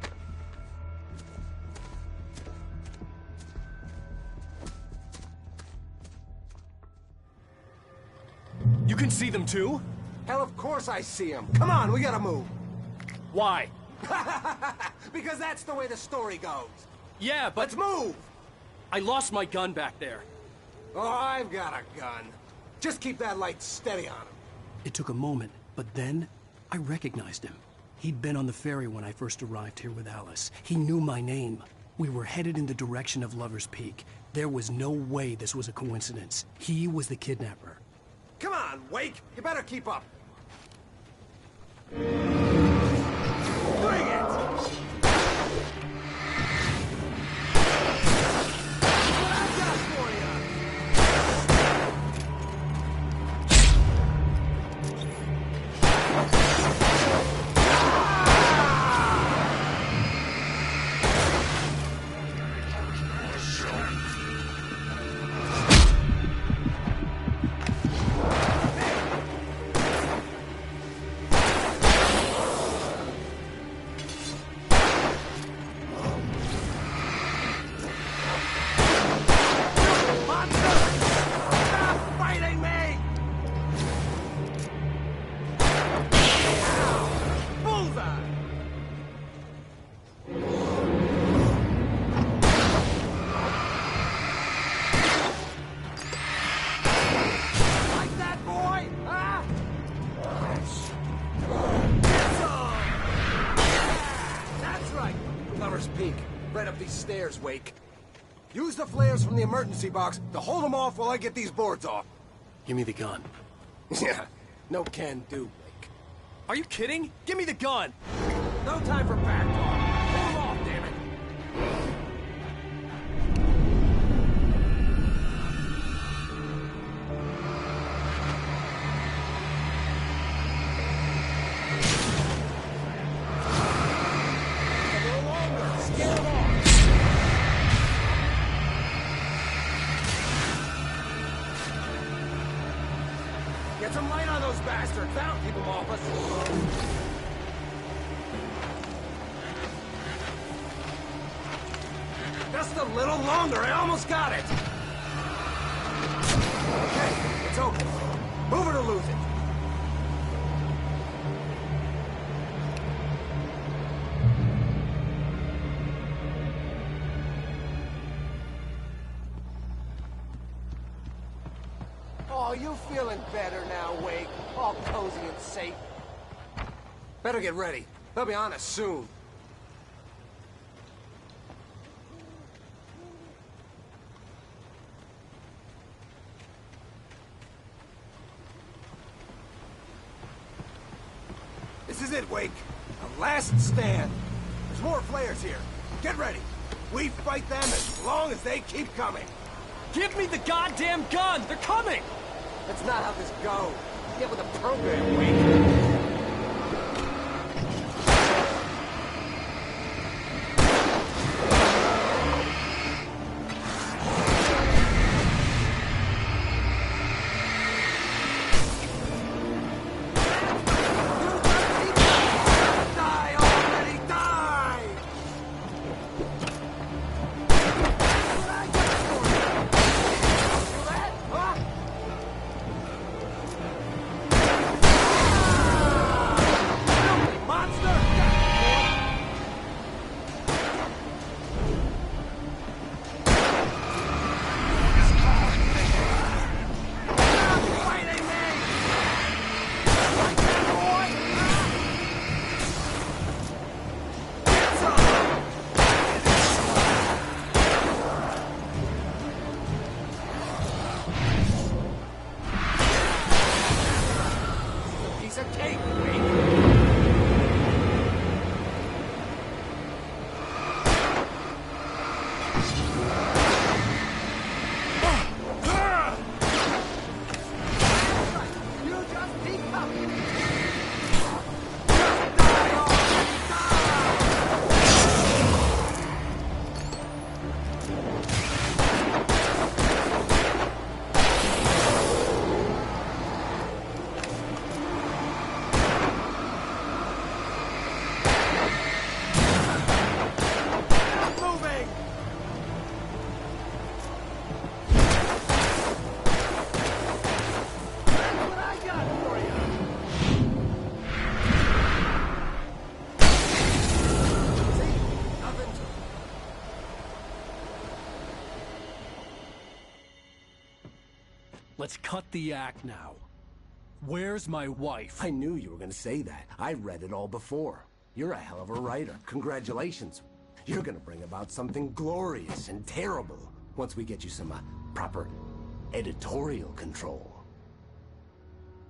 You can see them too? Hell, of course I see them. Come on, we gotta move. Why? Because that's the way the story goes. Yeah, but... Let's move! I lost my gun back there. Oh, I've got a gun. Just keep that light steady on him. It took a moment, but then I recognized him. He'd been on the ferry when I first arrived here with Alice. He knew my name. We were headed in the direction of Lover's Peak. There was no way this was a coincidence. He was the kidnapper. Come on, Wake! You better keep up. Bring it! Stairs, Wake. Use the flares from the emergency box to hold them off while I get these boards off. Give me the gun. Yeah, no can do, Wake. Are you kidding? Give me the gun! No time for back talk. Hold off, damn it. Get some light on those bastards. That'll keep them off us. Just a little longer. I almost got it. Okay, it's open. Move it or lose it. Oh, you feeling better now, Wake? All cozy and safe. Better get ready. They'll be on us soon. This is it, Wake. The last stand. There's more flares here. Get ready. We fight them as long as they keep coming. Give me the goddamn gun! They're coming! That's not how this goes. Get with the program, Wake. Let's cut the act now. Where's my wife? I knew you were gonna say that. I read it all before. You're a hell of a writer. Congratulations. You're gonna bring about something glorious and terrible once we get you some proper editorial control.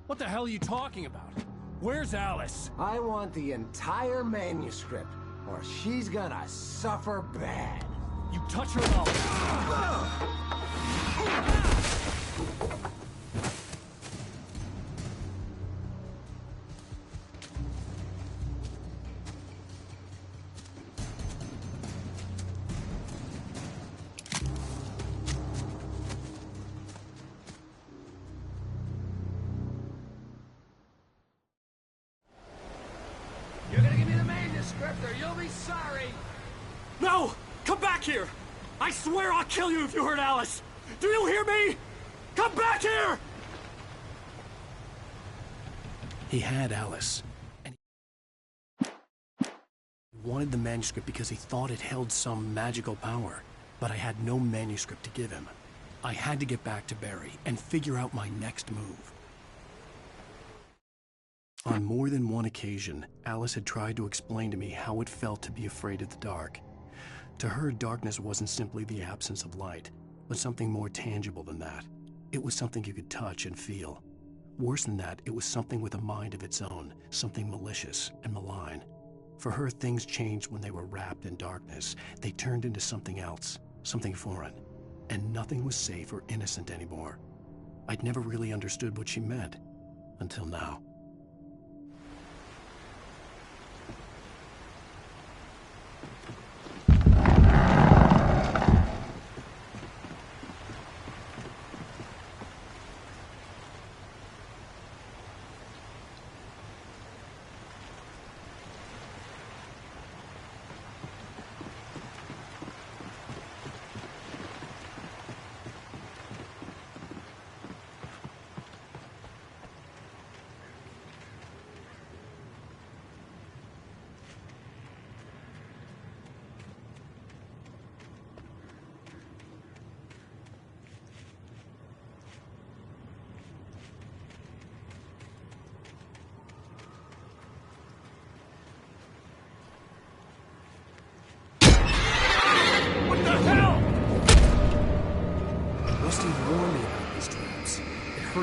What the hell are you talking about? Where's Alice? I want the entire manuscript, or she's gonna suffer bad. You touch her up. You're gonna give me the manuscript, or you'll be sorry. No! Come back here! I swear I'll kill you if you hurt Alice! Do you hear me? Come back here! He had Alice, and he wanted the manuscript because he thought it held some magical power. But I had no manuscript to give him. I had to get back to Barry and figure out my next move. On more than one occasion, Alice had tried to explain to me how it felt to be afraid of the dark. To her, darkness wasn't simply the absence of light, but something more tangible than that. It was something you could touch and feel. Worse than that, it was something with a mind of its own, something malicious and malign. For her, things changed when they were wrapped in darkness. They turned into something else, something foreign, and nothing was safe or innocent anymore. I'd never really understood what she meant, until now.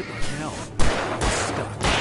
hurt like hell. I was stuck.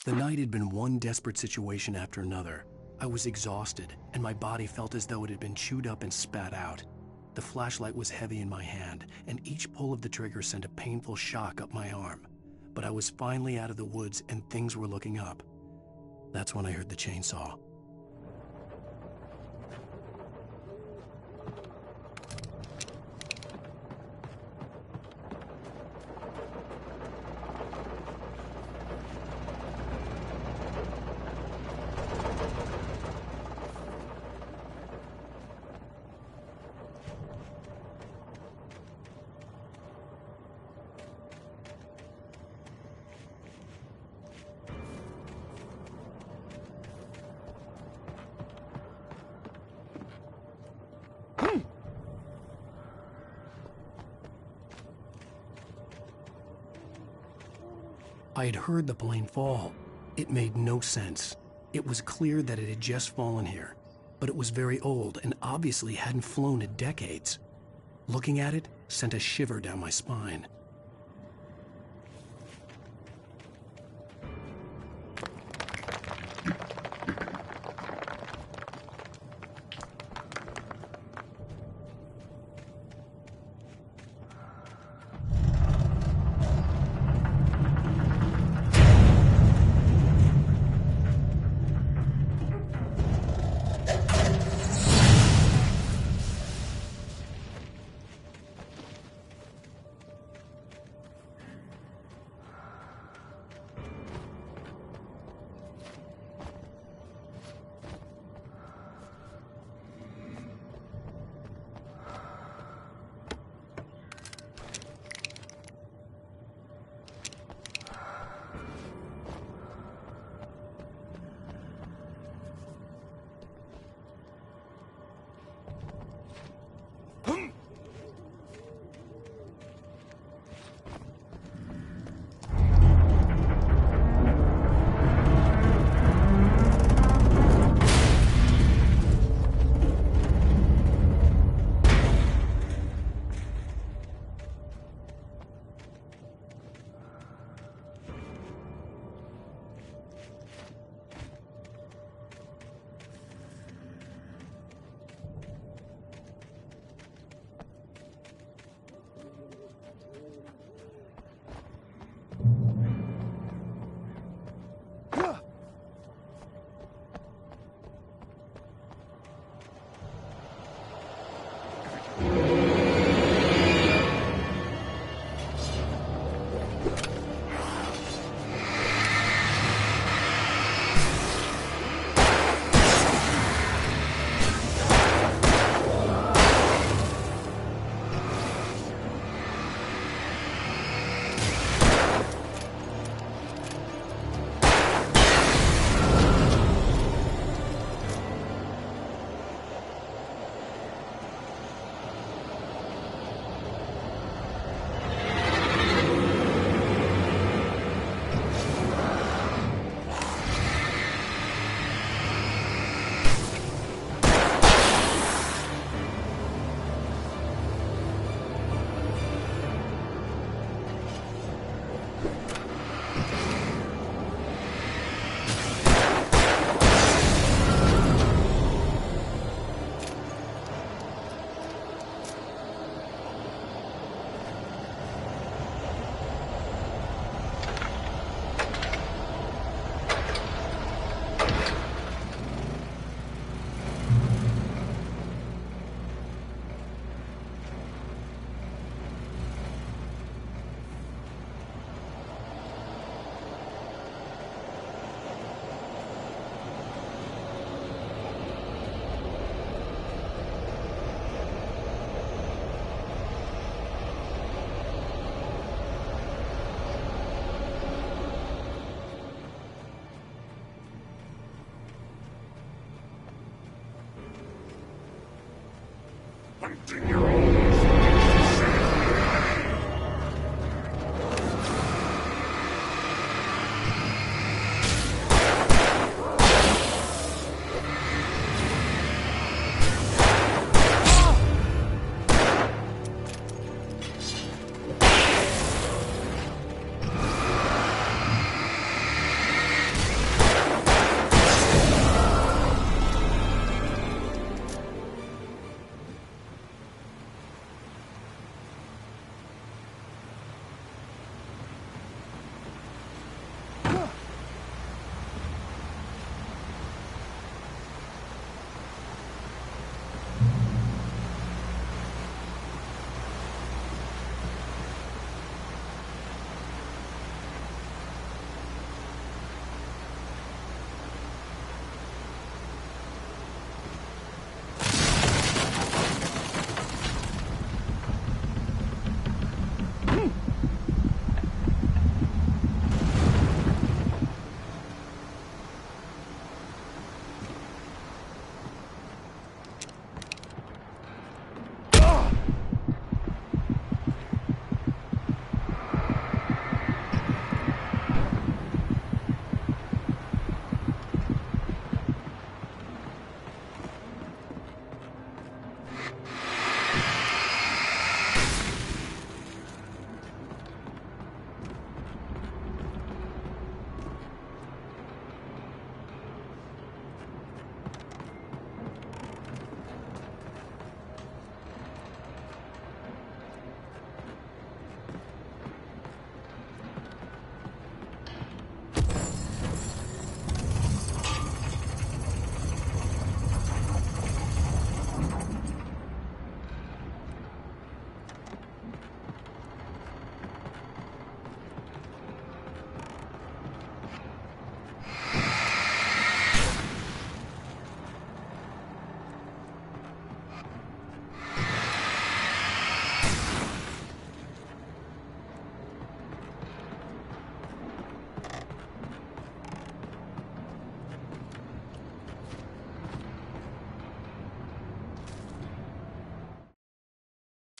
The night had been one desperate situation after another. I was exhausted, and my body felt as though it had been chewed up and spat out. The flashlight was heavy in my hand, and each pull of the trigger sent a painful shock up my arm. But I was finally out of the woods, and things were looking up. That's when I heard the chainsaw. I had heard the plane fall. It made no sense. It was clear that it had just fallen here, but it was very old and obviously hadn't flown in decades. Looking at it sent a shiver down my spine.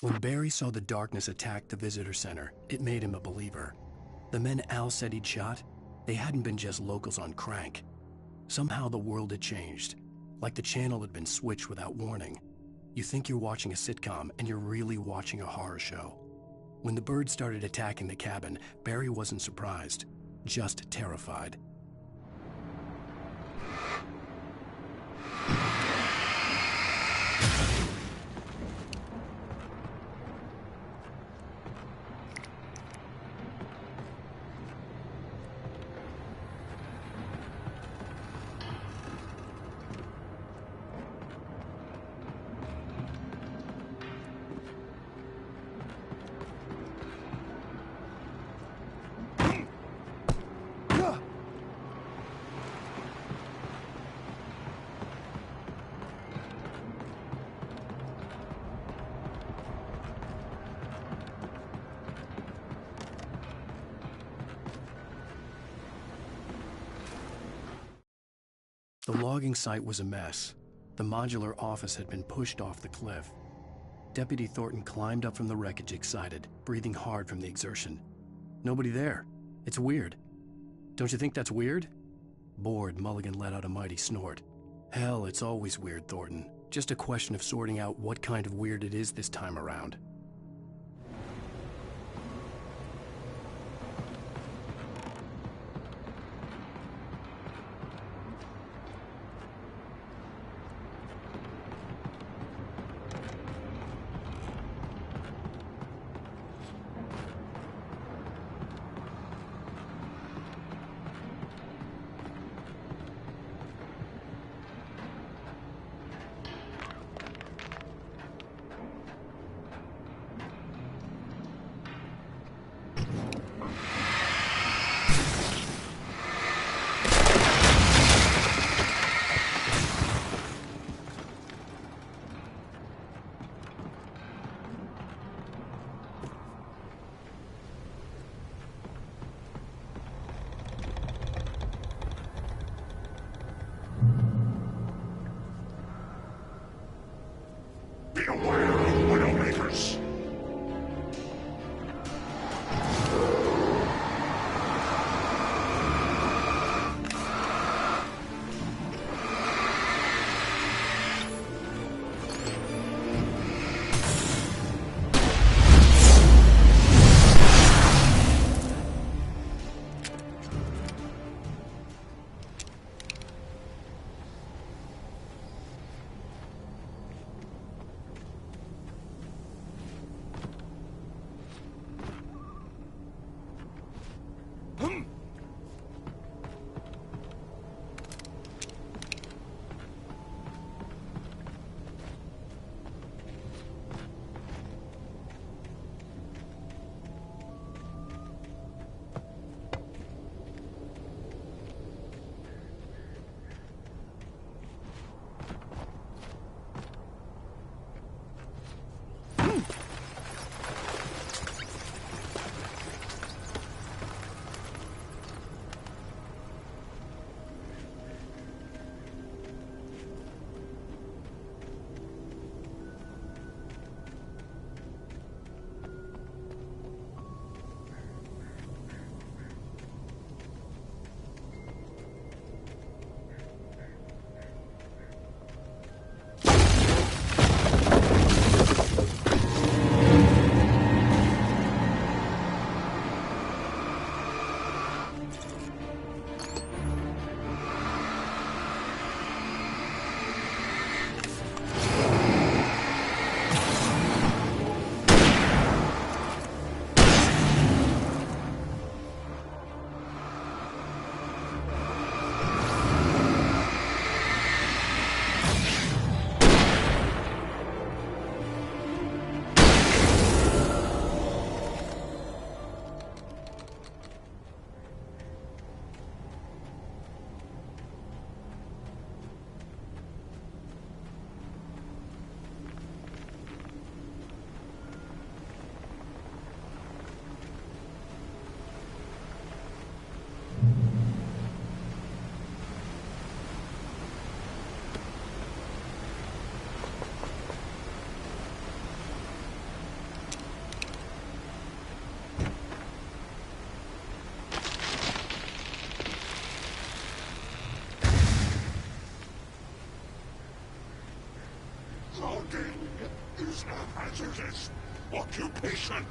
When Barry saw the darkness attack the visitor center, it made him a believer. The men Al said he'd shot, they hadn't been just locals on crank. Somehow the world had changed, like the channel had been switched without warning. You think you're watching a sitcom, and you're really watching a horror show. When the birds started attacking the cabin, Barry wasn't surprised, just terrified. The logging site was a mess. The modular office had been pushed off the cliff. Deputy Thornton climbed up from the wreckage excited, breathing hard from the exertion. Nobody there. It's weird. Don't you think that's weird? Bored, Mulligan let out a mighty snort. Hell, it's always weird, Thornton. Just a question of sorting out what kind of weird it is this time around. This hazardous occupation.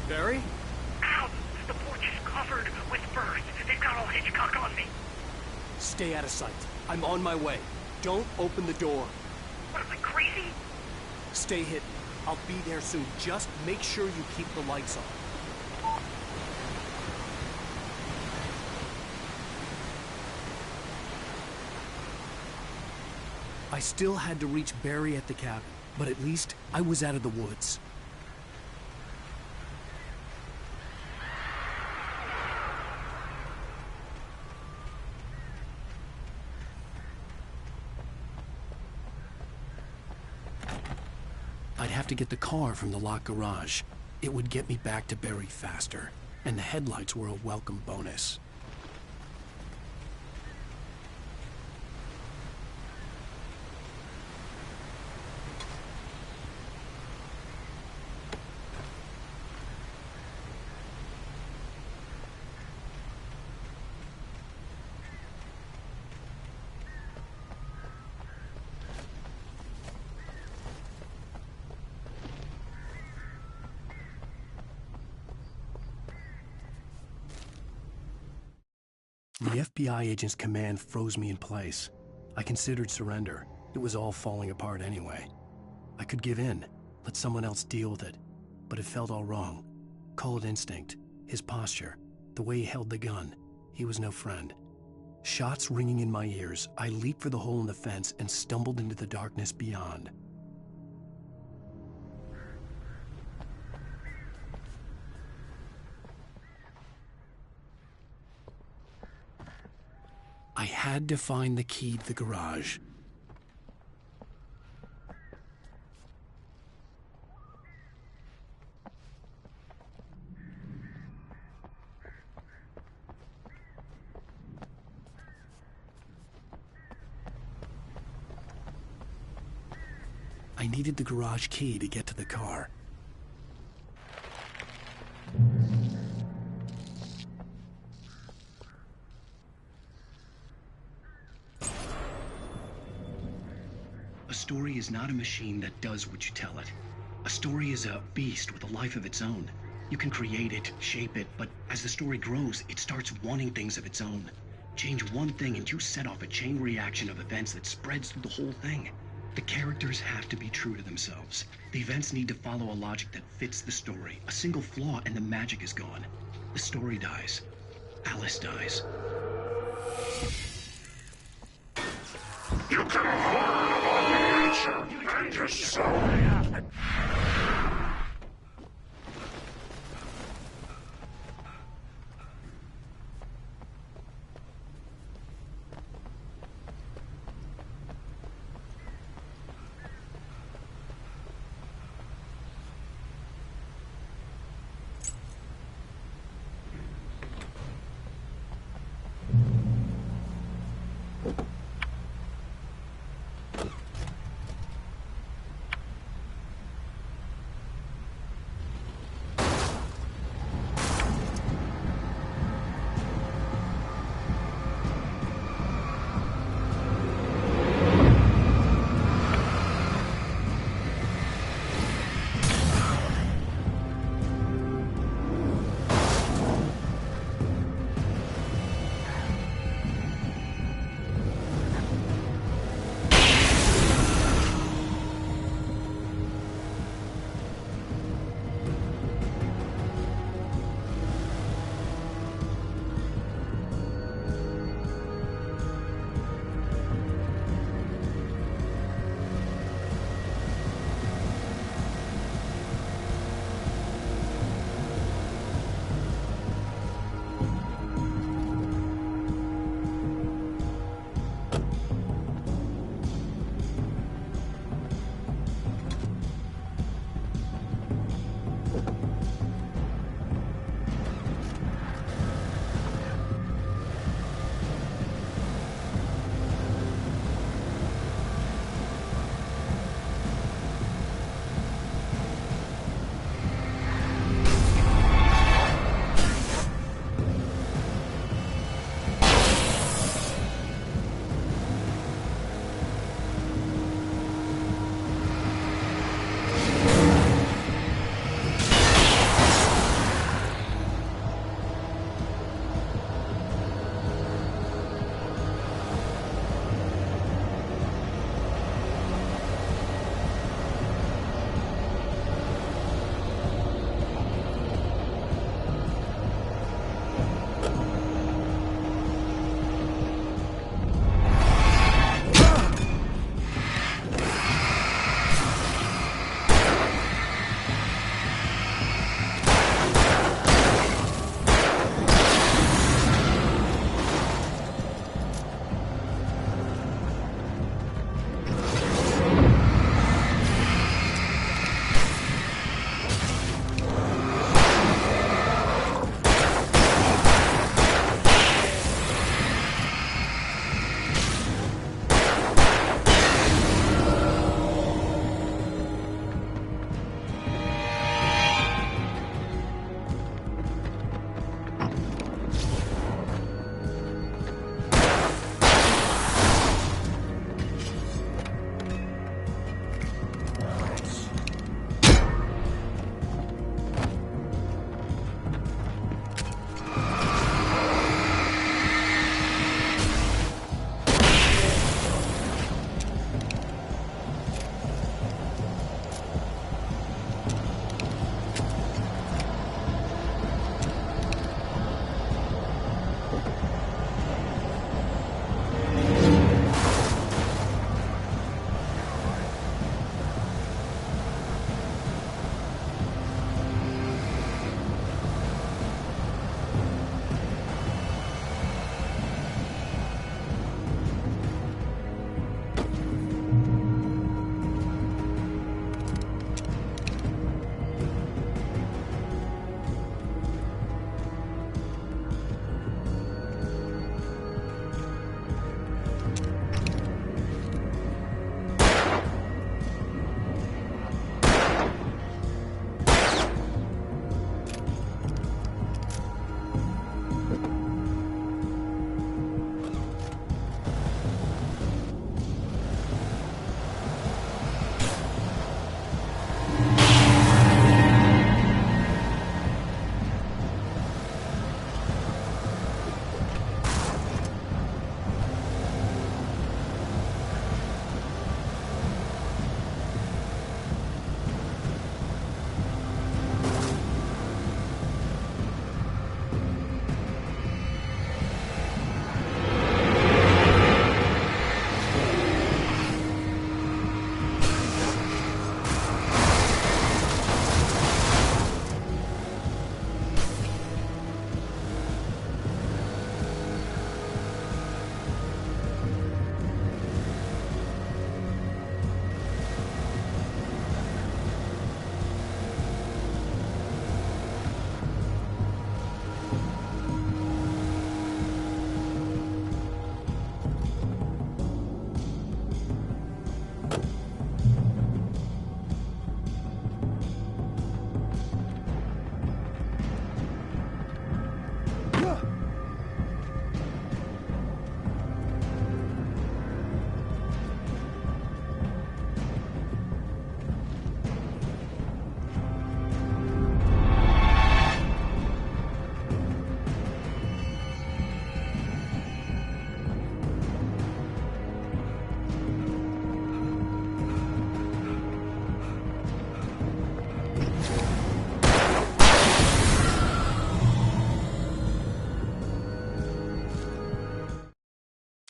Barry? Ow! The porch is covered with birds. They've got all Hitchcock on me. Stay out of sight. I'm on my way. Don't open the door. What, am I crazy? Stay hidden. I'll be there soon. Just make sure you keep the lights on. I still had to reach Barry at the cabin, but at least I was out of the woods. I'd have to get the car from the locked garage. It would get me back to Barry faster, and the headlights were a welcome bonus. The FBI agent's command froze me in place. I considered surrender. It was all falling apart anyway. I could give in, let someone else deal with it, but it felt all wrong. Call it instinct, his posture, the way he held the gun. He was no friend. Shots ringing in my ears, I leaped for the hole in the fence and stumbled into the darkness beyond. I had to find the key to the garage. I needed the garage key to get to the car. A story is not a machine that does what you tell it. A story is a beast with a life of its own. You can create it, shape it, but as the story grows, it starts wanting things of its own. Change one thing and you set off a chain reaction of events that spreads through the whole thing. The characters have to be true to themselves. The events need to follow a logic that fits the story. A single flaw and the magic is gone. The story dies. Alice dies. You can harm all nature and yourself.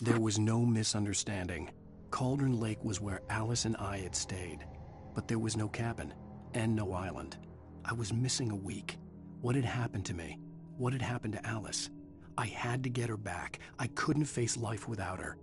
There was no misunderstanding. Cauldron Lake was where Alice and I had stayed. But there was no cabin, and no island. I was missing a week. What had happened to me? What had happened to Alice? I had to get her back. I couldn't face life without her.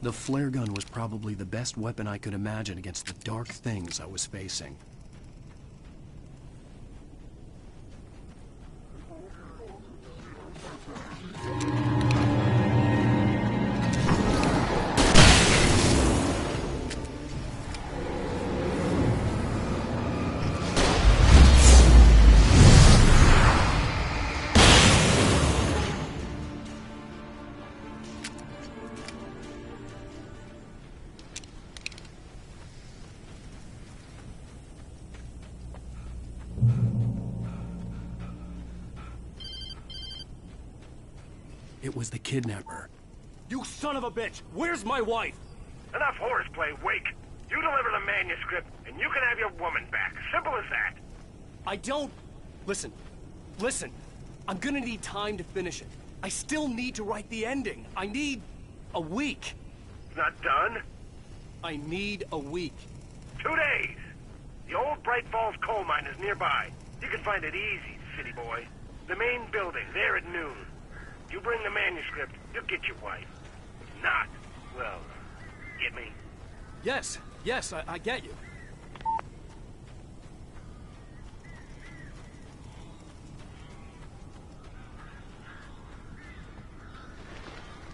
The flare gun was probably the best weapon I could imagine against the dark things I was facing. It was the kidnapper. You son of a bitch! Where's my wife? Enough horseplay, Wake. You deliver the manuscript, and you can have your woman back. Simple as that. I don't... Listen. I'm gonna need time to finish it. I still need to write the ending. I need a week. It's not done? I need a week. 2 days. The old Bright Falls coal mine is nearby. You can find it easy, city boy. The main building, there at noon. You bring the manuscript, you'll get your wife. If not, well, get me? Yes, I get you.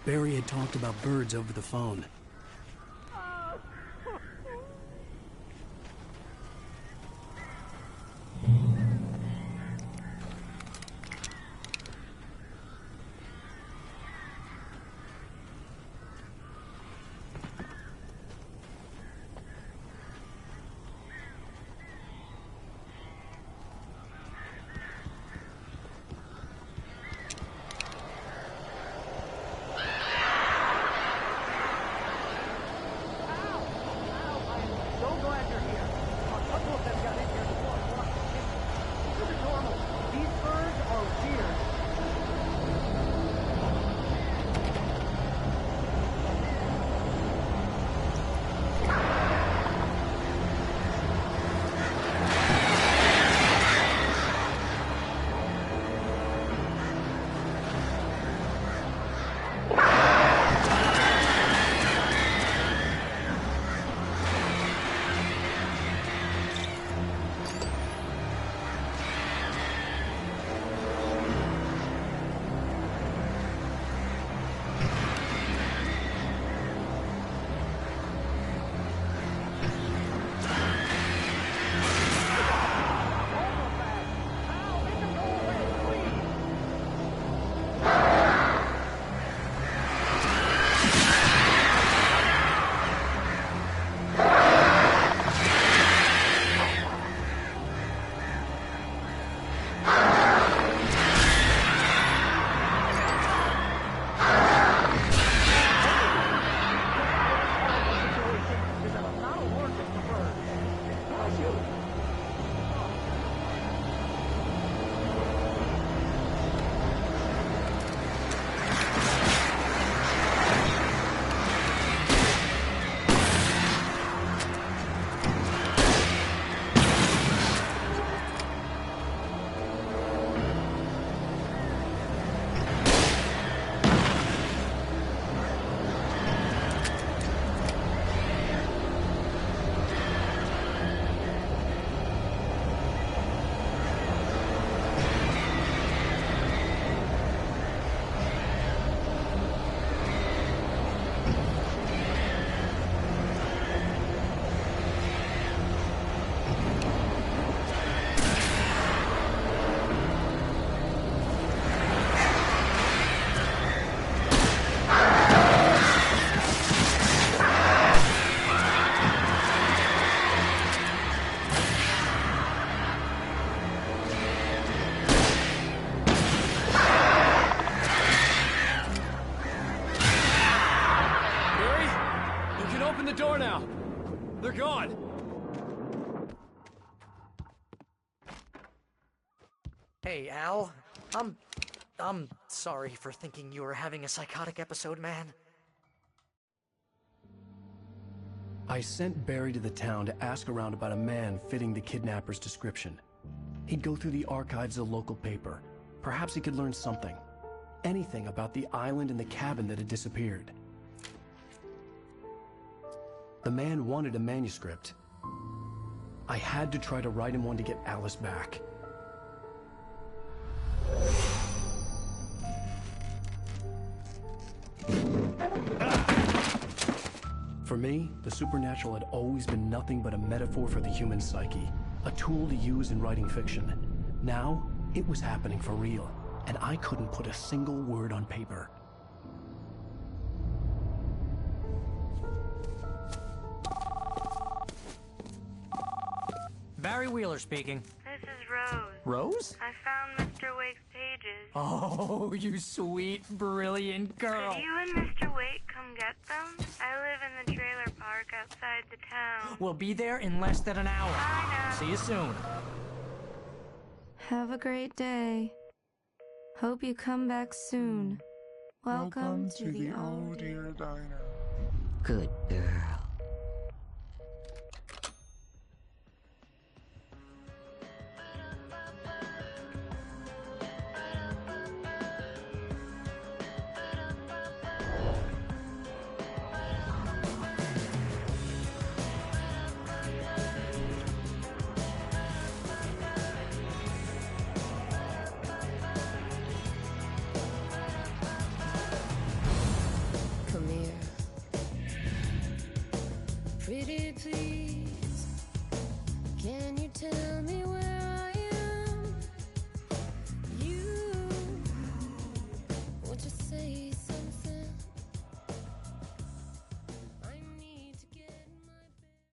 Barry had talked about birds over the phone. Open the door now! They're gone! Hey, Al. I'm sorry for thinking you were having a psychotic episode, man. I sent Barry to the town to ask around about a man fitting the kidnapper's description. He'd go through the archives of the local paper. Perhaps he could learn something. Anything about the island and the cabin that had disappeared. The man wanted a manuscript. I had to try to write him one to get Alice back. For me, the supernatural had always been nothing but a metaphor for the human psyche, a tool to use in writing fiction. Now, it was happening for real, and I couldn't put a single word on paper. Barry Wheeler speaking. This is Rose. Rose? I found Mr. Wake's pages. Oh, you sweet, brilliant girl. Could you and Mr. Wake come get them? I live in the trailer park outside the town. We'll be there in less than an hour. Bye now. See you soon. Have a great day. Hope you come back soon. Welcome to the Oh Dear Diner. Good girl. Come here. Pretty please.